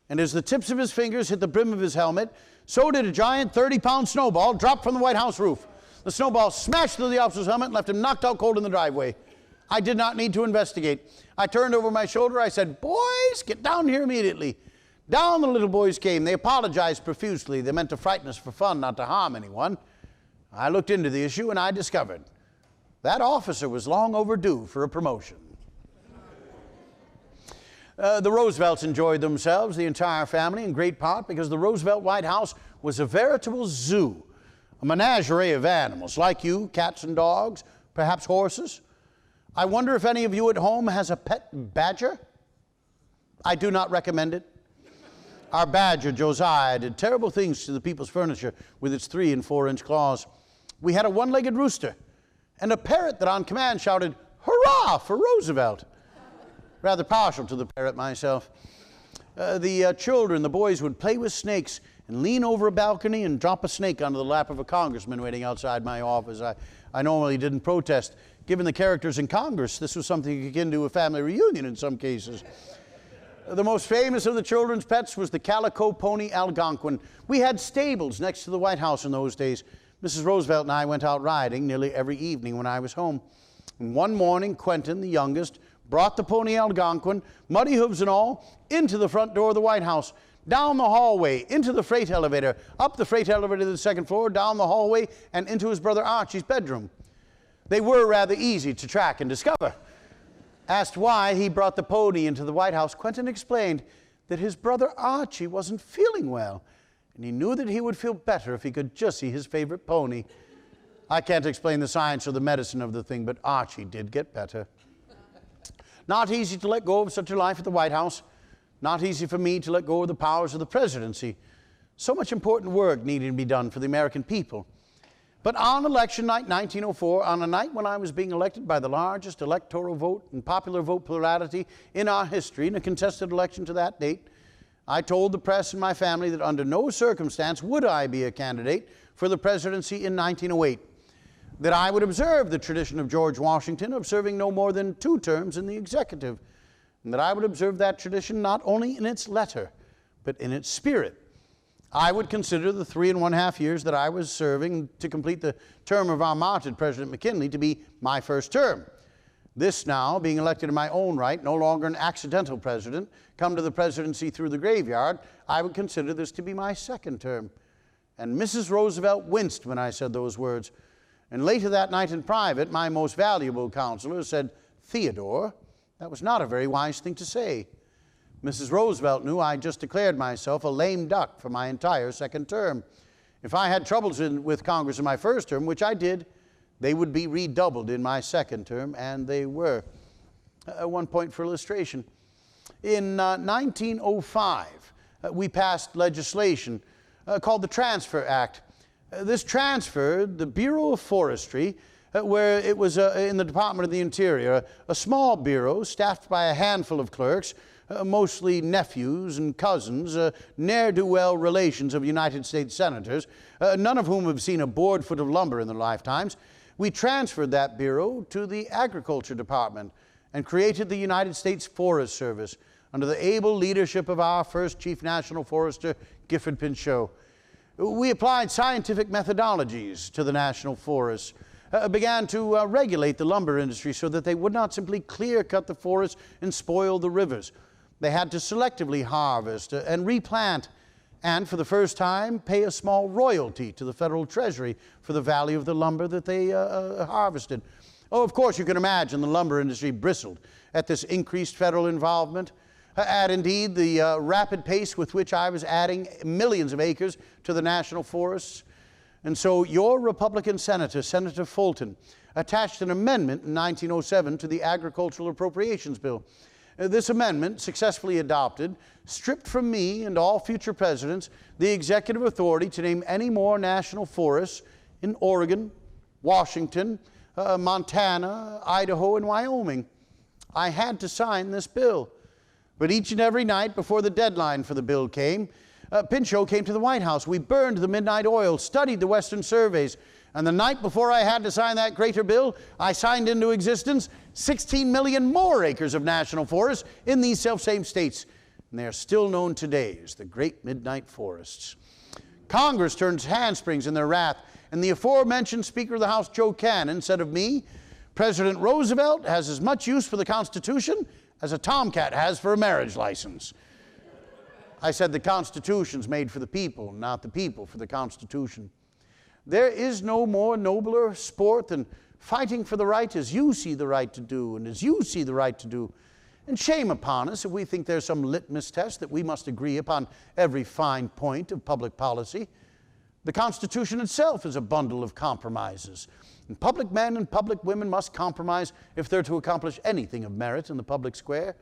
And as the tips of his fingers hit the brim of his helmet, so did a giant 30-pound snowball drop from the White House roof. The snowball smashed through the officer's helmet and left him knocked out cold in the driveway. I did not need to investigate. I turned over my shoulder. I said, boys, get down here immediately. Down the little boys came. They apologized profusely. They meant to frighten us for fun, not to harm anyone. I looked into the issue and I discovered that officer was long overdue for a promotion. The Roosevelts enjoyed themselves, the entire family, in great part because the Roosevelt White House was a veritable zoo, a menagerie of animals, like you, cats and dogs, perhaps horses. I wonder if any of you at home has a pet badger? I do not recommend it. Our badger, Josiah, did terrible things to the people's furniture with its 3- and 4-inch claws. We had a one-legged rooster and a parrot that on command shouted, hurrah for Roosevelt. Rather partial to the parrot myself. The children, the boys, would play with snakes and lean over a balcony and drop a snake onto the lap of a congressman waiting outside my office. I normally didn't protest. Given the characters in Congress, this was something akin to a family reunion in some cases. The most famous of the children's pets was the calico pony Algonquin. We had stables next to the White House in those days. Mrs. Roosevelt and I went out riding nearly every evening when I was home. And one morning, Quentin, the youngest, brought the pony Algonquin, muddy hooves and all, into the front door of the White House, down the hallway, into the freight elevator, up the freight elevator to the second floor, down the hallway, and into his brother Archie's bedroom. They were rather easy to track and discover. Asked why he brought the pony into the White House, Quentin explained that his brother Archie wasn't feeling well, and he knew that he would feel better if he could just see his favorite pony. I can't explain the science or the medicine of the thing, but Archie did get better. Not easy to let go of such a life at the White House. Not easy for me to let go of the powers of the presidency. So much important work needed to be done for the American people. But on election night 1904, on a night when I was being elected by the largest electoral vote and popular vote plurality in our history in a contested election to that date, I told the press and my family that under no circumstance would I be a candidate for the presidency in 1908, that I would observe the tradition of George Washington of serving no more than 2 terms in the executive, and that I would observe that tradition not only in its letter, but in its spirit. I would consider the 3½ years that I was serving to complete the term of our martyred President McKinley to be my first term. This now, being elected in my own right, no longer an accidental president, come to the presidency through the graveyard, I would consider this to be my second term. And Mrs. Roosevelt winced when I said those words. And later that night in private, my most valuable counselor said, "Theodore, that was not a very wise thing to say." Mrs. Roosevelt knew I just declared myself a lame duck for my entire second term. If I had troubles with Congress in my first term, which I did, they would be redoubled in my second term, and they were. One point for illustration. In 1905, we passed legislation called the Transfer Act. This transferred the Bureau of Forestry, where it was in the Department of the Interior, a small bureau staffed by a handful of clerks, mostly nephews and cousins, ne'er-do-well relations of United States senators, none of whom have seen a board foot of lumber in their lifetimes. We transferred that bureau to the Agriculture Department and created the United States Forest Service under the able leadership of our first Chief National Forester, Gifford Pinchot. We applied scientific methodologies to the national forests, began to regulate the lumber industry so that they would not simply clear-cut the forests and spoil the rivers. They had to selectively harvest and replant, and for the first time pay a small royalty to the federal treasury for the value of the lumber that they harvested. Oh, of course, you can imagine the lumber industry bristled at this increased federal involvement, at indeed the rapid pace with which I was adding millions of acres to the national forests. And so your Republican senator, Senator Fulton, attached an amendment in 1907 to the Agricultural Appropriations Bill. This amendment, successfully adopted, stripped from me and all future presidents the executive authority to name any more national forests in Oregon, Washington, Montana, Idaho, and Wyoming. I had to sign this bill. But each and every night before the deadline for the bill came, Pinchot came to the White House. We burned the midnight oil, studied the Western surveys, and the night before I had to sign that greater bill, I signed into existence 16 million more acres of national forests in these selfsame states. And they are still known today as the Great Midnight Forests. Congress turns handsprings in their wrath, and the aforementioned Speaker of the House, Joe Cannon, said of me, "President Roosevelt has as much use for the Constitution as a tomcat has for a marriage license." I said the Constitution's made for the people, not the people for the Constitution. There is no more nobler sport than fighting for the right as you see the right to do and as you see the right to do. And shame upon us if we think there's some litmus test that we must agree upon every fine point of public policy. The Constitution itself is a bundle of compromises. And public men and public women must compromise if they're to accomplish anything of merit in the public square.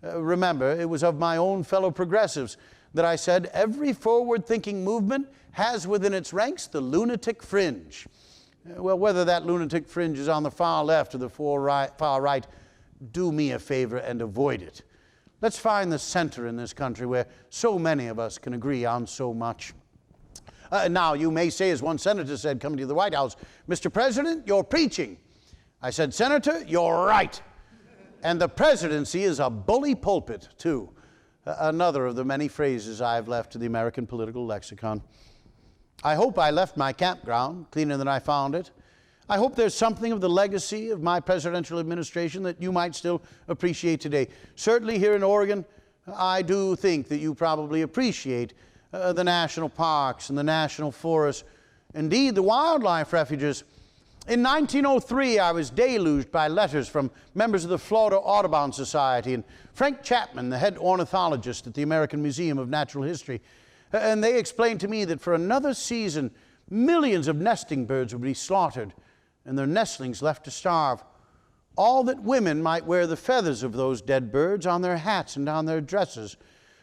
Remember, it was of my own fellow progressives that I said every forward-thinking movement has within its ranks the lunatic fringe. Well, whether that lunatic fringe is on the far left or the far right, do me a favor and avoid it. Let's find the center in this country where so many of us can agree on so much. Now, you may say, as one senator said coming to the White House, "Mr. President, you're preaching." I said, "Senator, you're right. And the presidency is a bully pulpit, too." Another of the many phrases I've left to the American political lexicon. I hope I left my campground cleaner than I found it. I hope there's something of the legacy of my presidential administration that you might still appreciate today. Certainly here in Oregon, I do think that you probably appreciate the national parks and the national forests, indeed the wildlife refuges. In 1903, I was deluged by letters from members of the Florida Audubon Society and Frank Chapman, the head ornithologist at the American Museum of Natural History. And they explained to me that for another season, millions of nesting birds would be slaughtered and their nestlings left to starve. All that women might wear the feathers of those dead birds on their hats and on their dresses.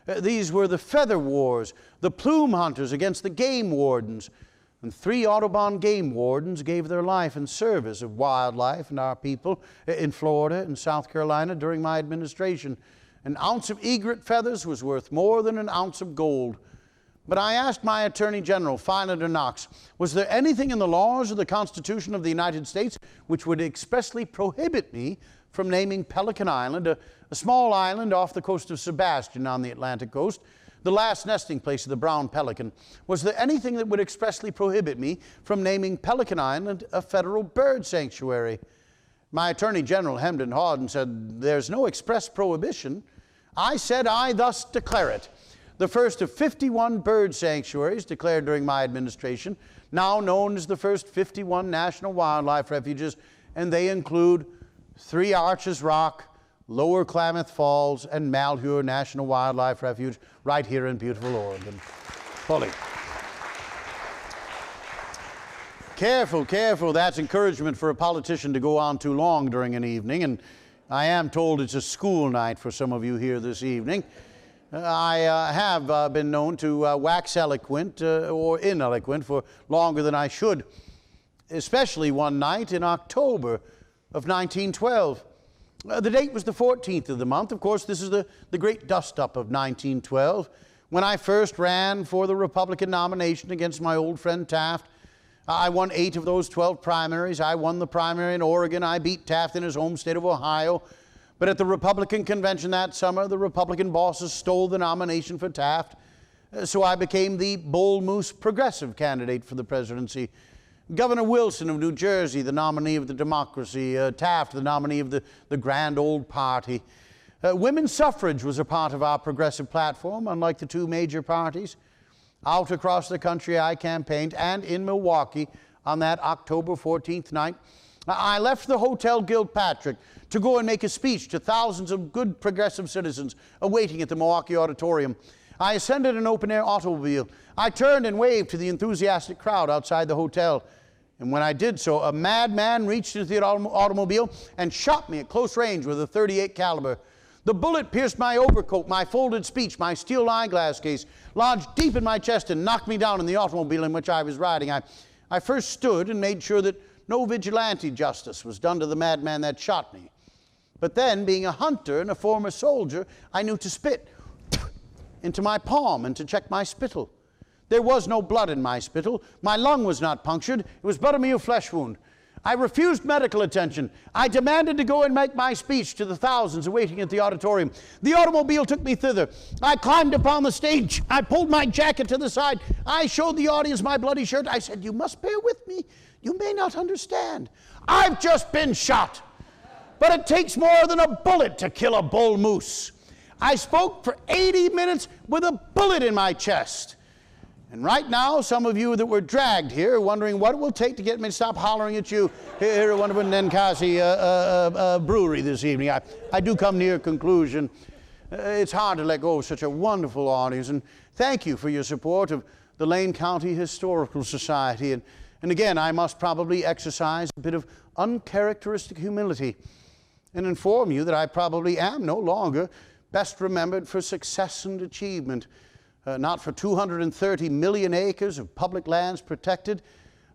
These were the feather wars, the plume hunters against the game wardens. And 3 Audubon game wardens gave their life in service of wildlife and our people in Florida and South Carolina during my administration. An ounce of egret feathers was worth more than an ounce of gold. But I asked my Attorney General, Philander Knox, was there anything in the laws or the Constitution of the United States which would expressly prohibit me from naming Pelican Island, a small island off the coast of Sebastian on the Atlantic coast, the last nesting place of the brown pelican? Was there anything that would expressly prohibit me from naming Pelican Island a federal bird sanctuary? My Attorney General hemmed and hawed and said, there's no express prohibition. I said, I thus declare it. The first of 51 bird sanctuaries declared during my administration, now known as the first 51 National Wildlife Refuges, and they include 3 Arches Rock, Lower Klamath Falls, and Malheur National Wildlife Refuge right here in beautiful Oregon. Fully. Careful, careful. That's encouragement for a politician to go on too long during an evening, and I am told it's a school night for some of you here this evening. I have been known to wax eloquent or ineloquent for longer than I should, especially one night in October of 1912. The date was the 14th of the month. Of course, this is the great dust-up of 1912, when I first ran for the Republican nomination against my old friend Taft. I won 8 of those 12 primaries. I won the primary in Oregon. I beat Taft in his home state of Ohio. But at the Republican convention that summer, the Republican bosses stole the nomination for Taft. So I became the Bull Moose progressive candidate for the presidency. Governor Wilson of New Jersey, the nominee of the Democracy. Taft, the nominee of the Grand Old Party. Women's suffrage was a part of our progressive platform, unlike the 2 major parties. Out across the country I campaigned, and in Milwaukee on that October 14th night, I left the Hotel Gilpatrick to go and make a speech to thousands of good progressive citizens awaiting at the Milwaukee Auditorium. I ascended an open-air automobile. I turned and waved to the enthusiastic crowd outside the hotel. And when I did so, a madman reached into the automobile and shot me at close range with a .38 caliber. The bullet pierced my overcoat, my folded speech, my steel eyeglass case, lodged deep in my chest and knocked me down in the automobile in which I was riding. I first stood and made sure that no vigilante justice was done to the madman that shot me. But then, being a hunter and a former soldier, I knew to spit into my palm and to check my spittle. There was no blood in my spittle. My lung was not punctured. It was but a mere flesh wound. I refused medical attention. I demanded to go and make my speech to the thousands awaiting at the auditorium. The automobile took me thither. I climbed upon the stage. I pulled my jacket to the side. I showed the audience my bloody shirt. I said, you must bear with me. You may not understand. I've just been shot. But it takes more than a bullet to kill a bull moose. I spoke for 80 minutes with a bullet in my chest. And right now, some of you that were dragged here are wondering what it will take to get me to stop hollering at you here at wonderful Ninkasi brewery this evening. I do come near conclusion. It's hard to let go of such a wonderful audience. And thank you for your support of the Lane County Historical Society. And again, I must probably exercise a bit of uncharacteristic humility and inform you that I probably am no longer best remembered for success and achievement. Not for 230 million acres of public lands protected,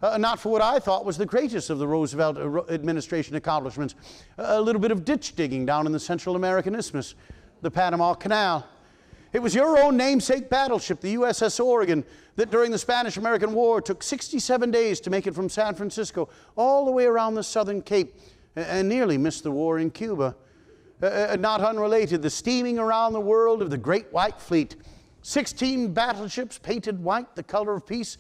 not for what I thought was the greatest of the Roosevelt administration accomplishments, a little bit of ditch digging down in the Central American Isthmus, the Panama Canal. It was your own namesake battleship, the USS Oregon, that during the Spanish-American War took 67 days to make it from San Francisco all the way around the Southern Cape and nearly missed the war in Cuba. Not unrelated, the steaming around the world of the Great White Fleet, 16 battleships painted white, the color of peace,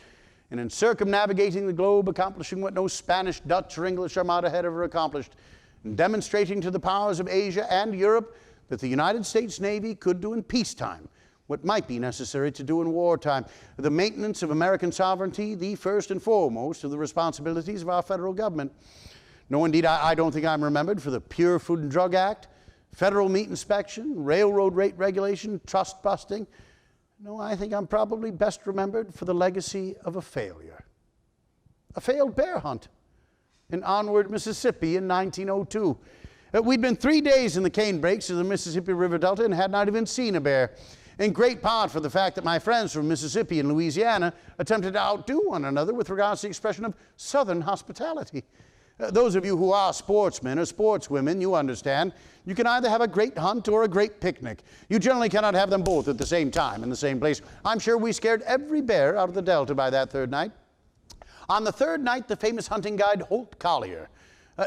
and in circumnavigating the globe, accomplishing what no Spanish, Dutch, or English armada had ever accomplished, and demonstrating to the powers of Asia and Europe that the United States Navy could do in peacetime what might be necessary to do in wartime. The maintenance of American sovereignty, the first and foremost of the responsibilities of our federal government. No, indeed, I don't think I'm remembered for the Pure Food and Drug Act, federal meat inspection, railroad rate regulation, trust busting. No, I think I'm probably best remembered for the legacy of a failure. A failed bear hunt in Onward, Mississippi in 1902. We'd been 3 days in the cane brakes of the Mississippi River Delta and had not even seen a bear. in great part for the fact that my friends from Mississippi and Louisiana attempted to outdo one another with regards to the expression of Southern hospitality. Those of you who are sportsmen or sportswomen, you understand, you can either have a great hunt or a great picnic. You generally cannot have them both at the same time in the same place. I'm sure we scared every bear out of the Delta by that third night. On the third night, the famous hunting guide Holt Collier,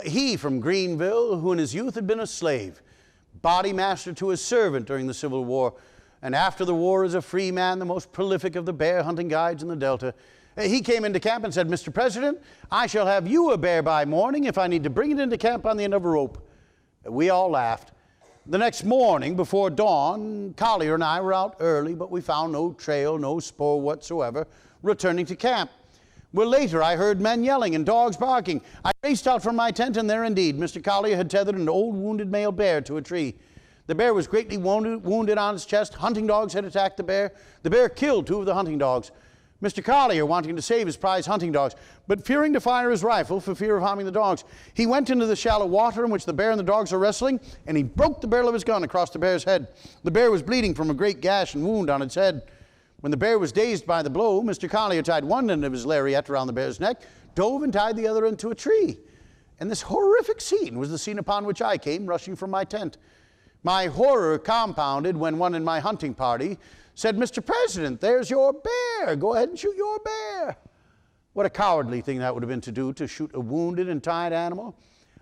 he from Greenville, who in his youth had been a slave, body master to his servant during the Civil War, and after the war as a free man, the most prolific of the bear hunting guides in the Delta. He came into camp and said, "Mr. President, I shall have you a bear by morning if I need to bring it into camp on the end of a rope." We all laughed. The next morning, before dawn, Collier and I were out early, but we found no trail, no spoor whatsoever, returning to camp. Well, later I heard men yelling and dogs barking. I raced out from my tent, and there indeed, Mr. Collier had tethered an old wounded male bear to a tree. The bear was greatly wounded on its chest. Hunting dogs had attacked the bear. The bear killed 2 of the hunting dogs. Mr. Collier, wanting to save his prize hunting dogs, but fearing to fire his rifle for fear of harming the dogs, he went into the shallow water in which the bear and the dogs are wrestling, and he broke the barrel of his gun across the bear's head. The bear was bleeding from a great gash and wound on its head. When the bear was dazed by the blow, Mr. Collier tied one end of his lariat around the bear's neck, dove and tied the other end to a tree. And this horrific scene was the scene upon which I came rushing from my tent. My horror compounded when one in my hunting party said, "Mr. President, there's your bear. Go ahead and shoot your bear." What a cowardly thing that would have been to do, to shoot a wounded and tied animal.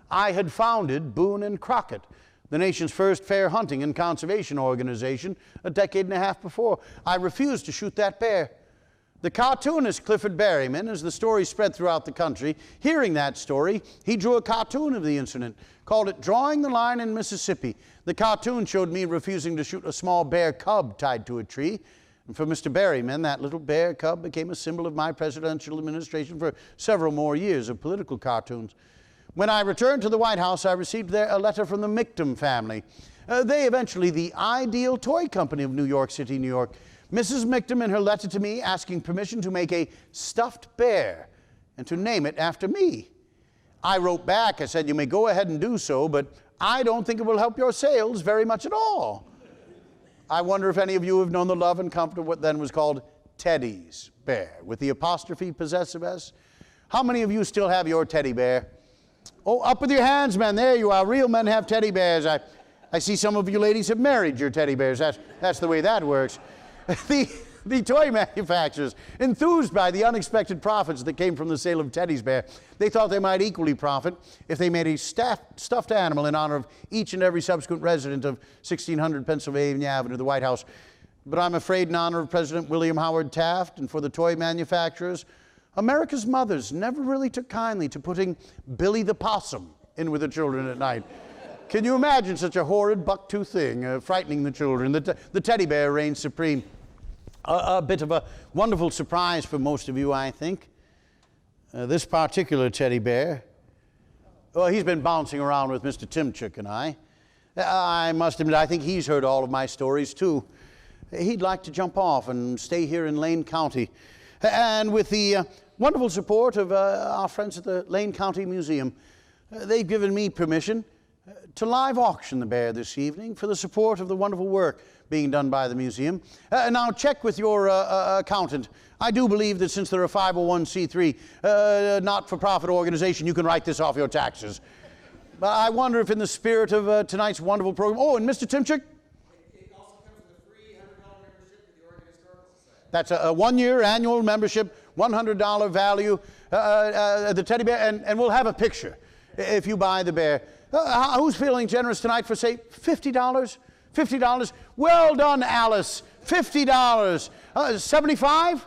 I had founded Boone and Crockett, the nation's first fair hunting and conservation organization, a decade and a half before. I refused to shoot that bear. The cartoonist Clifford Berryman, as the story spread throughout the country, hearing that story, he drew a cartoon of the incident, called it "Drawing the Line in Mississippi." The cartoon showed me refusing to shoot a small bear cub tied to a tree. And for Mr. Berryman, that little bear cub became a symbol of my presidential administration for several more years of political cartoons. When I returned to the White House, I received there a letter from the Michtom family. They eventually the Ideal Toy Company of New York City, New York. Mrs. Michtom, in her letter to me, asking permission to make a stuffed bear and to name it after me. I wrote back, I said, "You may go ahead and do so, but I don't think it will help your sales very much at all." I wonder if any of you have known the love and comfort of what then was called Teddy's bear, with the apostrophe possessive S. How many of you still have your teddy bear? Oh, up with your hands, men. There you are. Real men have teddy bears. I see some of you ladies have married your teddy bears. That's the way that works. The toy manufacturers, enthused by the unexpected profits that came from the sale of Teddy's bear, they thought they might equally profit if they made a stuffed animal in honor of each and every subsequent resident of 1600 Pennsylvania Avenue, the White House. But I'm afraid in honor of President William Howard Taft and for the toy manufacturers, America's mothers never really took kindly to putting Billy the Possum in with the children at night. Can you imagine such a horrid buck-tooth thing frightening the children? The teddy bear reigned supreme. A bit of a wonderful surprise for most of you, I think. This particular teddy bear, well, he's been bouncing around with Mr. Timchuk and I must admit, I think he's heard all of my stories too. He'd like to jump off and stay here in Lane County. And with the wonderful support of our friends at the Lane County Museum, they've given me permission to live auction the bear this evening for the support of the wonderful work being done by the museum. Now check with your accountant. I do believe that since they're a 501c3 not-for-profit organization, you can write this off your taxes. But I wonder if in the spirit of tonight's wonderful program, oh, and Mr. Timchuk? It also comes with a free $100 membership to the Oregon Historical Society. That's a one-year annual membership, $100 value, the teddy bear, and we'll have a picture if you buy the bear. Who's feeling generous tonight for, say, $50? $50? Well done, Alice. $50. 75?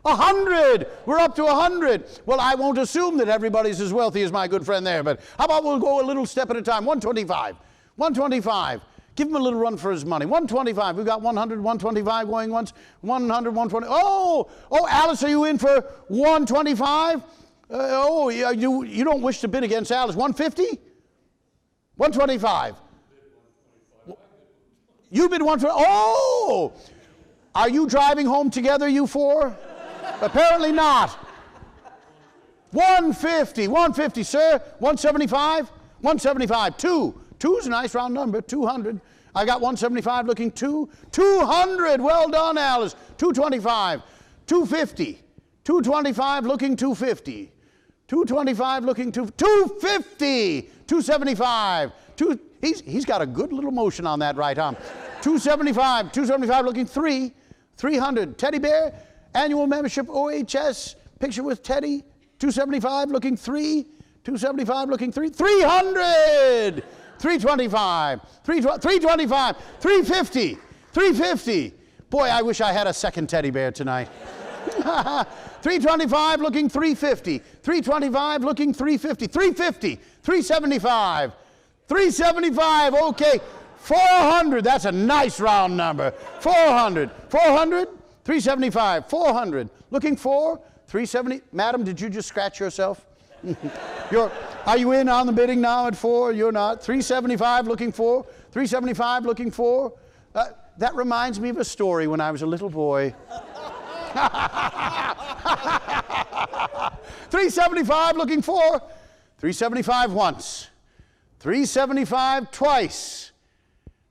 100. We're up to 100. Well, I won't assume that everybody's as wealthy as my good friend there, but how about we'll go a little step at a time? 125. 125. Give him a little run for his money. 125. We've got 100, 125 going once. 100, 120. Oh, Alice, are you in for 125? You don't wish to bid against Alice. 150? 125. You bid 120. Oh! Are you driving home together, you four? Apparently not. 150. 150, sir. 175? 175. 2. 2's a nice round number. 200. I got 175 looking 200. Well done, Alice. 225, 250, 225 looking 250, 225 looking 250, 275. He's got a good little motion on that right arm. 275 looking 300. Teddy bear, annual membership OHS, picture with Teddy. 275 looking 275 looking 300. 325, 325, 350, 350. Boy, I wish I had a second teddy bear tonight. 325 looking 350, 325 looking 350, 350, 375, 375, okay. 400, that's a nice round number. 400, 400, 375, 400, looking for 370. Madam, did you just scratch yourself? Are you in on the bidding now at 4? You're not. 375 looking for. 375 looking for. That reminds me of a story when I was a little boy. 375 looking for. 375 once. 375 twice.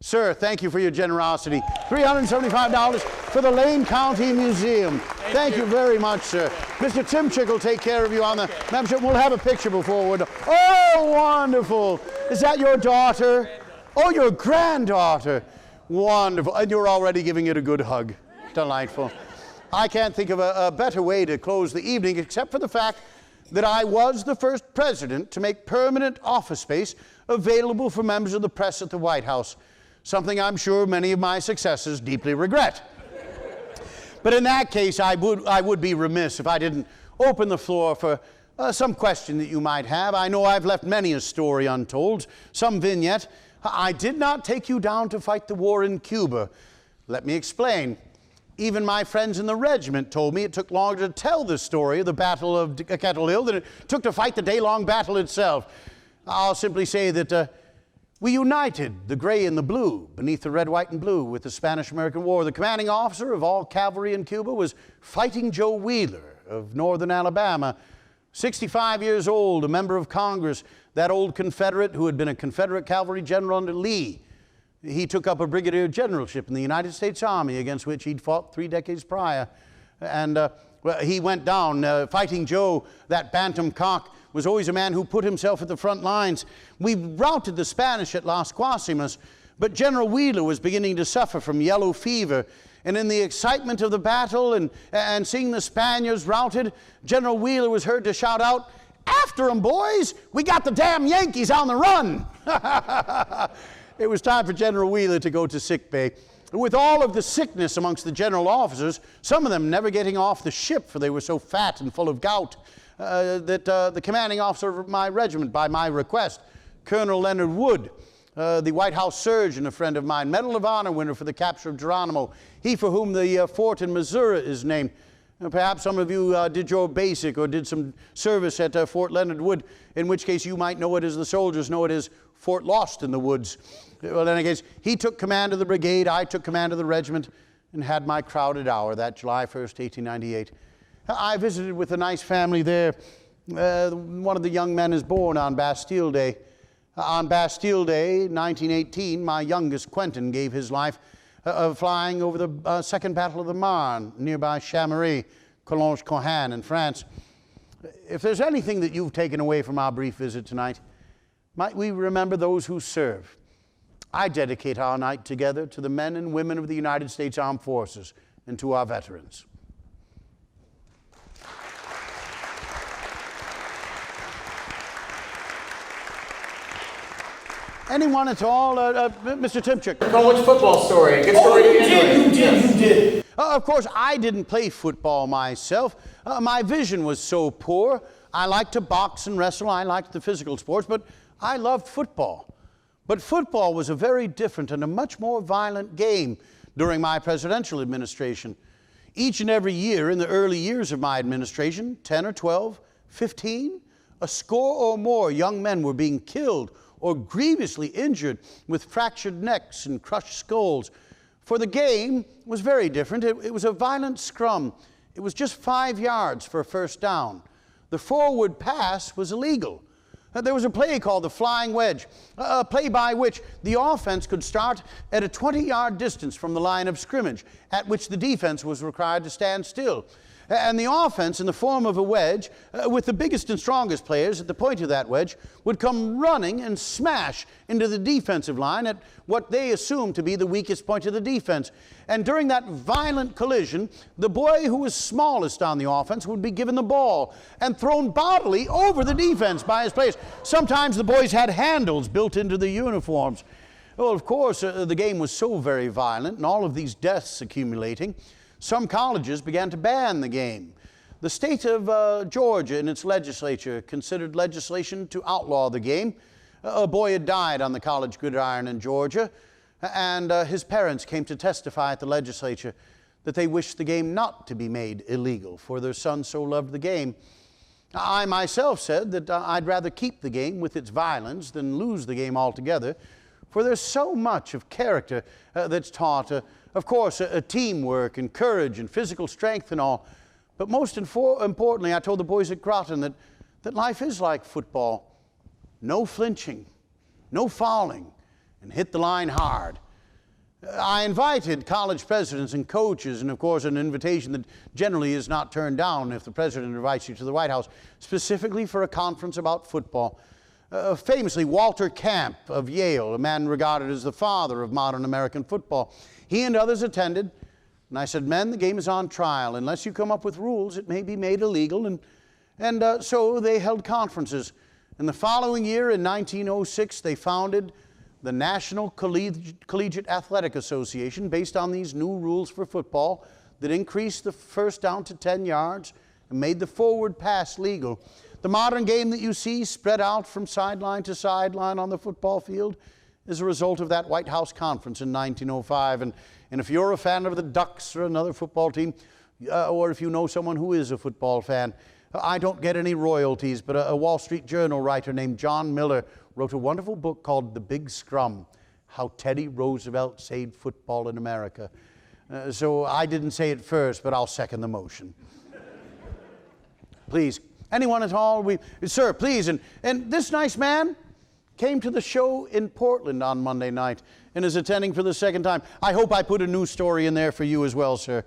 Sir, thank you for your generosity. $375 for the Lane County Museum. Thank you very much, sir. Mr. Timchick will take care of you on the membership. We'll have a picture before we're done. Oh, wonderful. Is that your daughter? Oh, your granddaughter. Wonderful. And you're already giving it a good hug. Delightful. I can't think of a better way to close the evening except for the fact that I was the first president to make permanent office space available for members of the press at the White House. Something I'm sure many of my successors deeply regret. But in that case, I would be remiss if I didn't open the floor for some question that you might have. I know I've left many a story untold, some vignette. I did not take you down to fight the war in Cuba. Let me explain. Even my friends in the regiment told me it took longer to tell the story of the Battle of Kettle Hill than it took to fight the day-long battle itself. I'll simply say that we united the gray and the blue beneath the red, white, and blue with the Spanish-American War. The commanding officer of all cavalry in Cuba was Fighting Joe Wheeler of northern Alabama, 65 years old, a member of Congress, that old Confederate who had been a Confederate cavalry general under Lee. He took up a brigadier generalship in the United States Army against which he'd fought 3 decades prior. And he went down. Fighting Joe, that bantam cock, was always a man who put himself at the front lines. We routed the Spanish at Las Guasimas, but General Wheeler was beginning to suffer from yellow fever. And in the excitement of the battle and seeing the Spaniards routed, General Wheeler was heard to shout out, "After 'em, boys! We got the damn Yankees on the run!" It was time for General Wheeler to go to sickbay. With all of the sickness amongst the general officers, some of them never getting off the ship for they were so fat and full of gout, the commanding officer of my regiment, by my request, Colonel Leonard Wood, the White House surgeon, a friend of mine, Medal of Honor winner for the capture of Geronimo, he for whom the fort in Missouri is named. Perhaps some of you did your basic or did some service at Fort Leonard Wood, in which case you might know it as the soldiers know it as Fort Lost in the Woods. Well, in any case, he took command of the brigade, I took command of the regiment, and had my crowded hour that July 1st, 1898. I visited with a nice family there. One of the young men is born on Bastille Day. On Bastille Day, 1918, my youngest, Quentin, gave his life flying over the Second Battle of the Marne, nearby Chamery, Collonges-Cohan in France. If there's anything that you've taken away from our brief visit tonight, might we remember those who serve. I dedicate our night together to the men and women of the United States Armed Forces and to our veterans. Anyone at all? Mr. Timchick. College football story. Good story. You did. Of course, I didn't play football myself. My vision was so poor. I liked to box and wrestle. I liked the physical sports, but I loved football. But football was a very different and a much more violent game during my presidential administration. Each and every year in the early years of my administration, 10 or 12, 15, a score or more young men were being killed or grievously injured with fractured necks and crushed skulls. For the game was very different. It was a violent scrum. It was just 5 yards for a first down. The forward pass was illegal. There was a play called the flying wedge, a play by which the offense could start at a 20-yard distance from the line of scrimmage, at which the defense was required to stand still. And the offense, in the form of a wedge, with the biggest and strongest players at the point of that wedge, would come running and smash into the defensive line at what they assumed to be the weakest point of the defense. And during that violent collision, the boy who was smallest on the offense would be given the ball and thrown bodily over the defense by his players. Sometimes the boys had handles built into the uniforms. Well, of course, the game was so very violent, and all of these deaths accumulating, some colleges began to ban the game. The state of Georgia in its legislature considered legislation to outlaw the game. A boy had died on the college gridiron in Georgia, and his parents came to testify at the legislature that they wished the game not to be made illegal, for their son so loved the game. I myself said that I'd rather keep the game with its violence than lose the game altogether, for there's so much of character that's taught. Of course, teamwork and courage and physical strength and all. But most importantly, I told the boys at Groton that life is like football. No flinching, no fouling, and hit the line hard. I invited college presidents and coaches, and of course an invitation that generally is not turned down if the president invites you to the White House, specifically for a conference about football. Famously, Walter Camp of Yale, a man regarded as the father of modern American football, he and others attended, and I said, men, the game is on trial. Unless you come up with rules, it may be made illegal. And so they held conferences. And the following year, in 1906, they founded the National Collegiate Athletic Association based on these new rules for football that increased the first down to 10 yards and made the forward pass legal. The modern game that you see spread out from sideline to sideline on the football field is a result of that White House conference in 1905. And if you're a fan of the Ducks or another football team, or if you know someone who is a football fan, I don't get any royalties, but a Wall Street Journal writer named John Miller wrote a wonderful book called The Big Scrum, How Teddy Roosevelt Saved Football in America. So I didn't say it first, but I'll second the motion. Please, anyone at all? Sir, please. And this nice man came to the show in Portland on Monday night and is attending for the second time. I hope I put a news story in there for you as well, sir.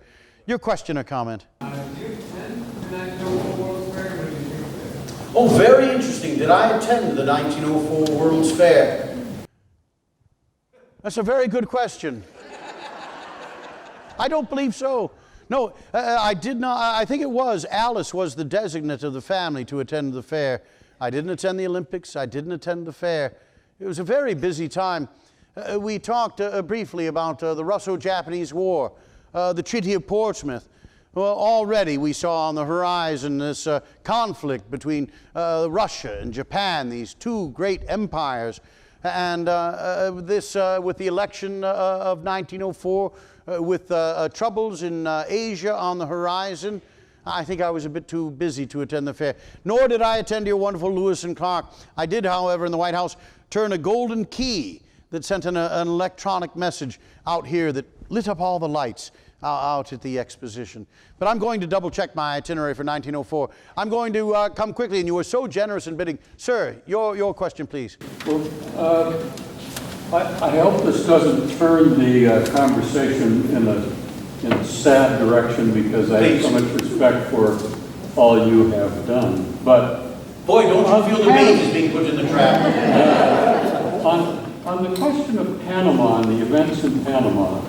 Your question or comment? Do you attend the 1904 World's Fair? What did you think of it? Oh, very interesting. Did I attend the 1904 World's Fair? That's a very good question. I don't believe so. No, I did not. I think it was. Alice was the designate of the family to attend the fair. I didn't attend the Olympics. I didn't attend the fair. It was a very busy time. We talked briefly about the Russo-Japanese War, the Treaty of Portsmouth. Well, already we saw on the horizon this conflict between Russia and Japan, these two great empires. And this, with the election of 1904, with troubles in Asia on the horizon, I think I was a bit too busy to attend the fair. Nor did I attend your wonderful Lewis and Clark. I did, however, in the White House, turn a golden key that sent an electronic message out here that lit up all the lights out at the exposition. But I'm going to double check my itinerary for 1904. I'm going to come quickly, and you were so generous in bidding. Sir, your question, please. Well, I hope this doesn't turn the conversation in a sad direction, because I have so much respect for all you have done. But boy, don't you feel the bait is being put in the trap? On the question of Panama and the events in Panama,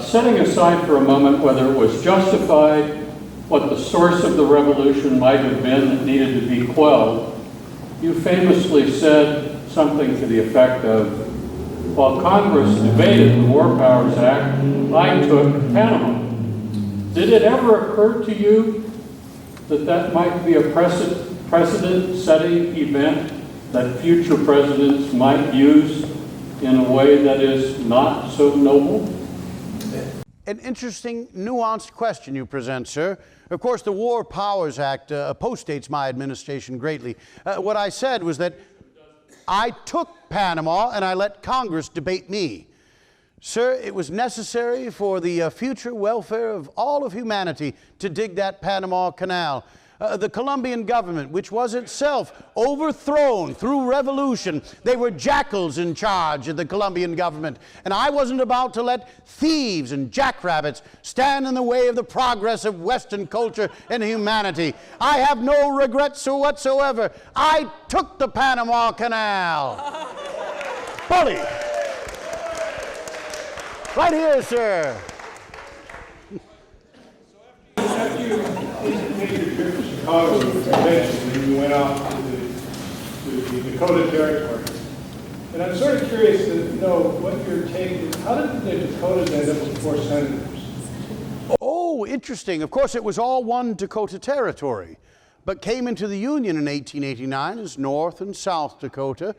setting aside for a moment whether it was justified, what the source of the revolution might have been that needed to be quelled, you famously said something to the effect of, while Congress debated the War Powers Act, I took Panama. Did it ever occur to you that that might be a precedent-setting event that future presidents might use in a way that is not so noble? An interesting, nuanced question you present, sir. Of course, the War Powers Act postdates my administration greatly. What I said was that I took Panama and I let Congress debate me. Sir, it was necessary for the future welfare of all of humanity to dig that Panama Canal. The Colombian government, which was itself overthrown through revolution, they were jackals in charge of the Colombian government. And I wasn't about to let thieves and jackrabbits stand in the way of the progress of Western culture and humanity. I have no regrets whatsoever. I took the Panama Canal. Bully. Right here, sir. After you made your trip to Chicago convention, you went out to the Dakota Territory. And I'm sort of curious to know what your take is. How did the Dakotas end up with 4 senators? Oh, interesting. Of course, it was all one Dakota territory, but came into the Union in 1889 as North and South Dakota.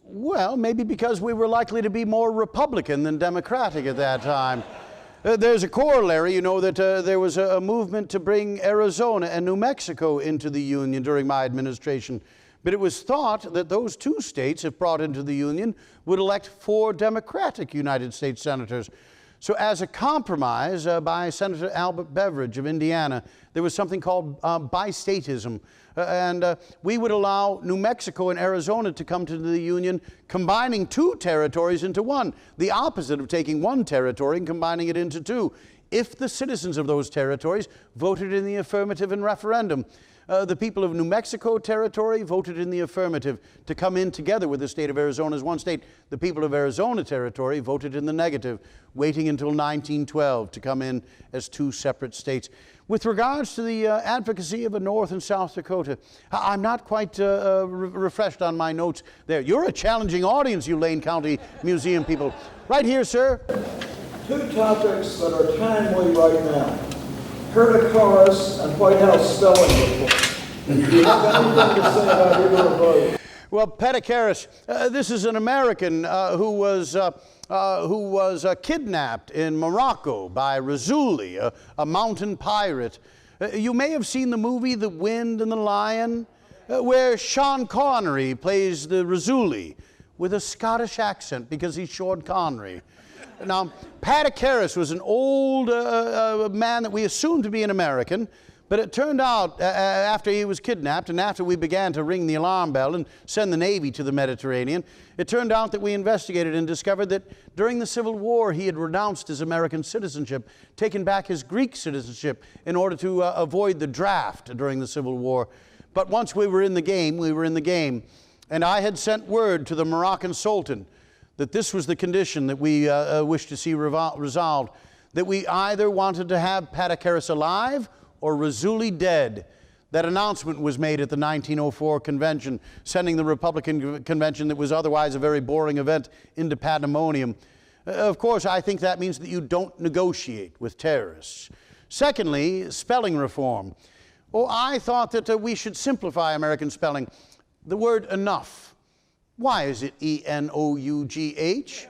Well, maybe because we were likely to be more Republican than Democratic at that time. There's a corollary, you know, that there was a movement to bring Arizona and New Mexico into the Union during my administration. But it was thought that those 2 states, if brought into the Union, would elect 4 Democratic United States senators. So as a compromise by Senator Albert Beveridge of Indiana, there was something called bistatism. And we would allow New Mexico and Arizona to come to the Union, combining 2 territories into one, the opposite of taking 1 territory and combining it into 2, if the citizens of those territories voted in the affirmative in referendum. The people of New Mexico Territory voted in the affirmative to come in together with the state of Arizona as one state. The people of Arizona Territory voted in the negative, waiting until 1912 to come in as 2 separate states. With regards to the advocacy of a North and South Dakota, I'm not quite refreshed on my notes there. You're a challenging audience, you Lane County Museum people. Right here, sir. 2 topics that are timely right now. Perdicaris and White House spelling report. Do you have anything to say about either of those? Well, Perdicaris, this is an American who was kidnapped in Morocco by Razuli, a mountain pirate. You may have seen the movie The Wind and the Lion, where Sean Connery plays the Razuli with a Scottish accent because he's Sean Connery. Now, Perdicaris was an old man that we assumed to be an American, but it turned out after he was kidnapped and after we began to ring the alarm bell and send the Navy to the Mediterranean, it turned out that we investigated and discovered that during the Civil War he had renounced his American citizenship, taken back his Greek citizenship in order to avoid the draft during the Civil War. But once we were in the game, we were in the game. And I had sent word to the Moroccan Sultan that this was the condition that we wished to see resolved, that we either wanted to have Perdicaris alive or Razuli dead. That announcement was made at the 1904 convention, sending the Republican convention that was otherwise a very boring event into pandemonium. Of course, I think that means that you don't negotiate with terrorists. Secondly, spelling reform. Oh, I thought that we should simplify American spelling. The word enough. Why is it E-N-O-U-G-H?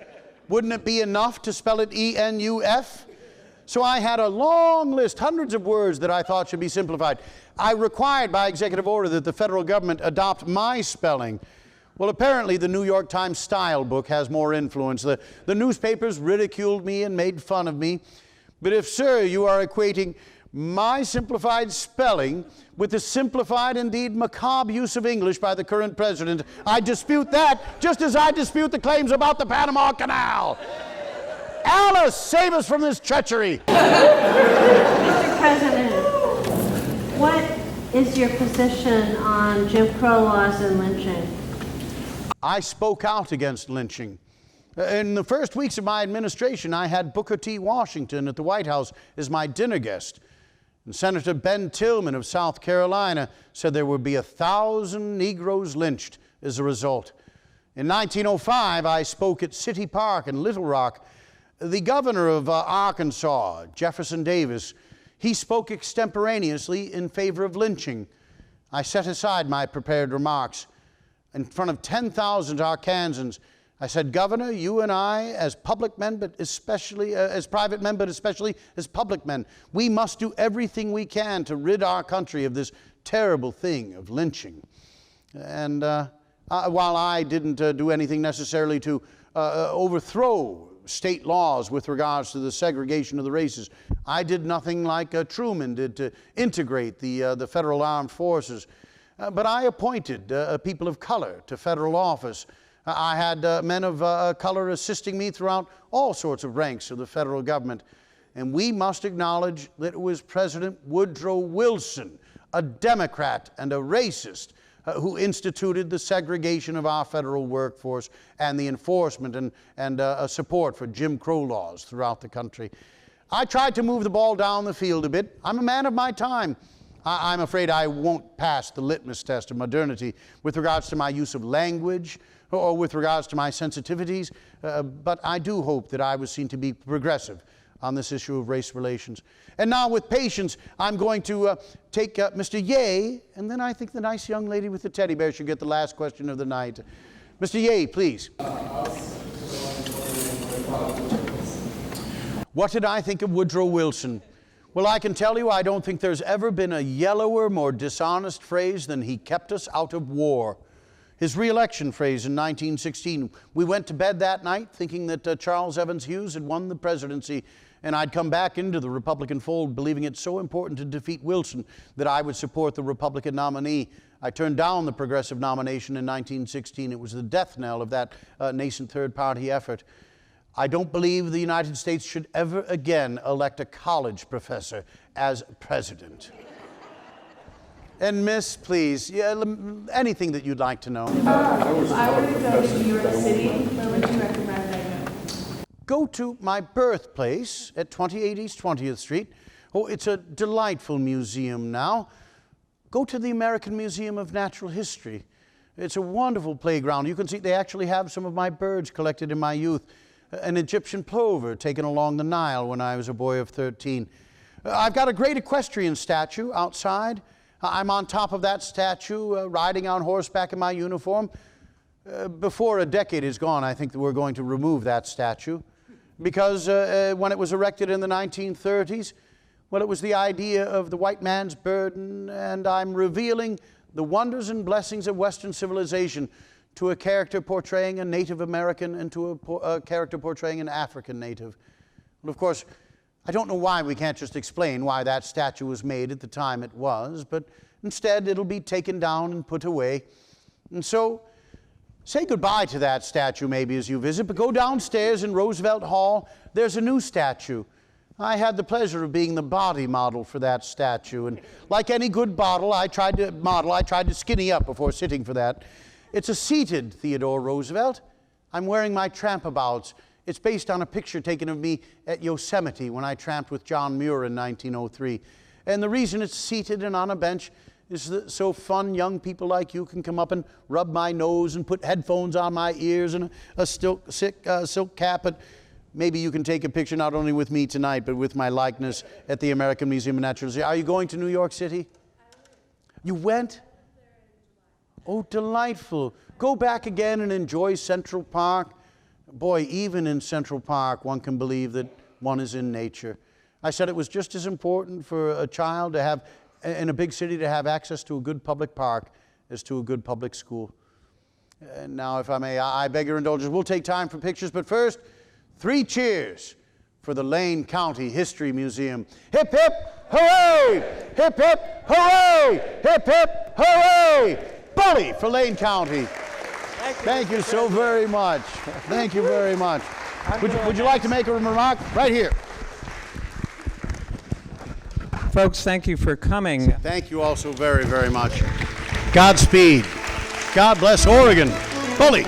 Wouldn't it be enough to spell it E-N-U-F? So I had a long list, hundreds of words that I thought should be simplified. I required by executive order that the federal government adopt my spelling. Well, apparently the New York Times style book has more influence. The newspapers ridiculed me and made fun of me. But if, sir, you are equating my simplified spelling with the simplified, indeed macabre use of English by the current president, I dispute that, just as I dispute the claims about the Panama Canal. Alice, save us from this treachery. Mr. President, what is your position on Jim Crow laws and lynching? I spoke out against lynching. In the first weeks of my administration, I had Booker T. Washington at the White House as my dinner guest. And Senator Ben Tillman of South Carolina said there would be 1,000 Negroes lynched as a result. In 1905, I spoke at City Park in Little Rock. The governor of Arkansas, Jefferson Davis, he spoke extemporaneously in favor of lynching. I set aside my prepared remarks. In front of 10,000 Arkansans, I said, Governor, you and I, as public men, but especially as private men, but especially as public men, we must do everything we can to rid our country of this terrible thing of lynching. And while I didn't do anything necessarily to overthrow state laws with regards to the segregation of the races. I did nothing like Truman did to integrate the federal armed forces. But I appointed people of color to federal office. I had men of color assisting me throughout all sorts of ranks of the federal government. And we must acknowledge that it was President Woodrow Wilson, a Democrat and a racist, who instituted the segregation of our federal workforce and the enforcement and support for Jim Crow laws throughout the country. I tried to move the ball down the field a bit. I'm a man of my time. I'm afraid I won't pass the litmus test of modernity with regards to my use of language or with regards to my sensitivities, but I do hope that I was seen to be progressive on this issue of race relations. And now, with patience, I'm going to take Mr. Ye, and then I think the nice young lady with the teddy bear should get the last question of the night. Mr. Ye, please. What did I think of Woodrow Wilson? Well, I can tell you I don't think there's ever been a yellower, more dishonest phrase than "he kept us out of war." His re-election phrase in 1916, we went to bed that night thinking that Charles Evans Hughes had won the presidency, and I'd come back into the Republican fold believing it so important to defeat Wilson that I would support the Republican nominee. I turned down the progressive nomination in 1916. It was the death knell of that nascent third-party effort. I don't believe the United States should ever again elect a college professor as president. And Miss, please, anything that you'd like to know. I want to go to New York City. Where would you recommend I go? Go to my birthplace at 28 East 20th Street. Oh, it's a delightful museum now. Go to the American Museum of Natural History. It's a wonderful playground. You can see they actually have some of my birds collected in my youth. An Egyptian plover taken along the Nile when I was a boy of 13. I've got a great equestrian statue outside. I'm on top of that statue, riding on horseback in my uniform. Before a decade is gone, I think that we're going to remove that statue because when it was erected in the 1930s, well, it was the idea of the white man's burden, and I'm revealing the wonders and blessings of Western civilization to a character portraying a Native American and to a character portraying an African native. Well, of course, I don't know why we can't just explain why that statue was made at the time it was, but instead it'll be taken down and put away. And so, say goodbye to that statue maybe as you visit, but go downstairs in Roosevelt Hall. There's a new statue. I had the pleasure of being the body model for that statue, and like any good model, I tried to skinny up before sitting for that. It's a seated Theodore Roosevelt. I'm wearing my trampabouts. It's based on a picture taken of me at Yosemite when I tramped with John Muir in 1903. And the reason it's seated and on a bench is that so fun young people like you can come up and rub my nose and put headphones on my ears and a silk cap. But maybe you can take a picture not only with me tonight, but with my likeness at the American Museum of Natural History. Are you going to New York City? You went? Oh, delightful. Go back again and enjoy Central Park. Boy, even in Central Park, one can believe that one is in nature. I said it was just as important for a child to have, in a big city, to have access to a good public park as to a good public school. And now, if I may, I beg your indulgence. We'll take time for pictures, but first, 3 cheers for the Lane County History Museum. Hip, hip, hooray! Hip, hip, hooray! Hip, hip, hooray! Bully for Lane County. Thank you so very much. Thank you very much. Would you like to make a remark? Right here. Folks, thank you for coming. Thank you also very, very much. Godspeed. God bless Oregon. Bully.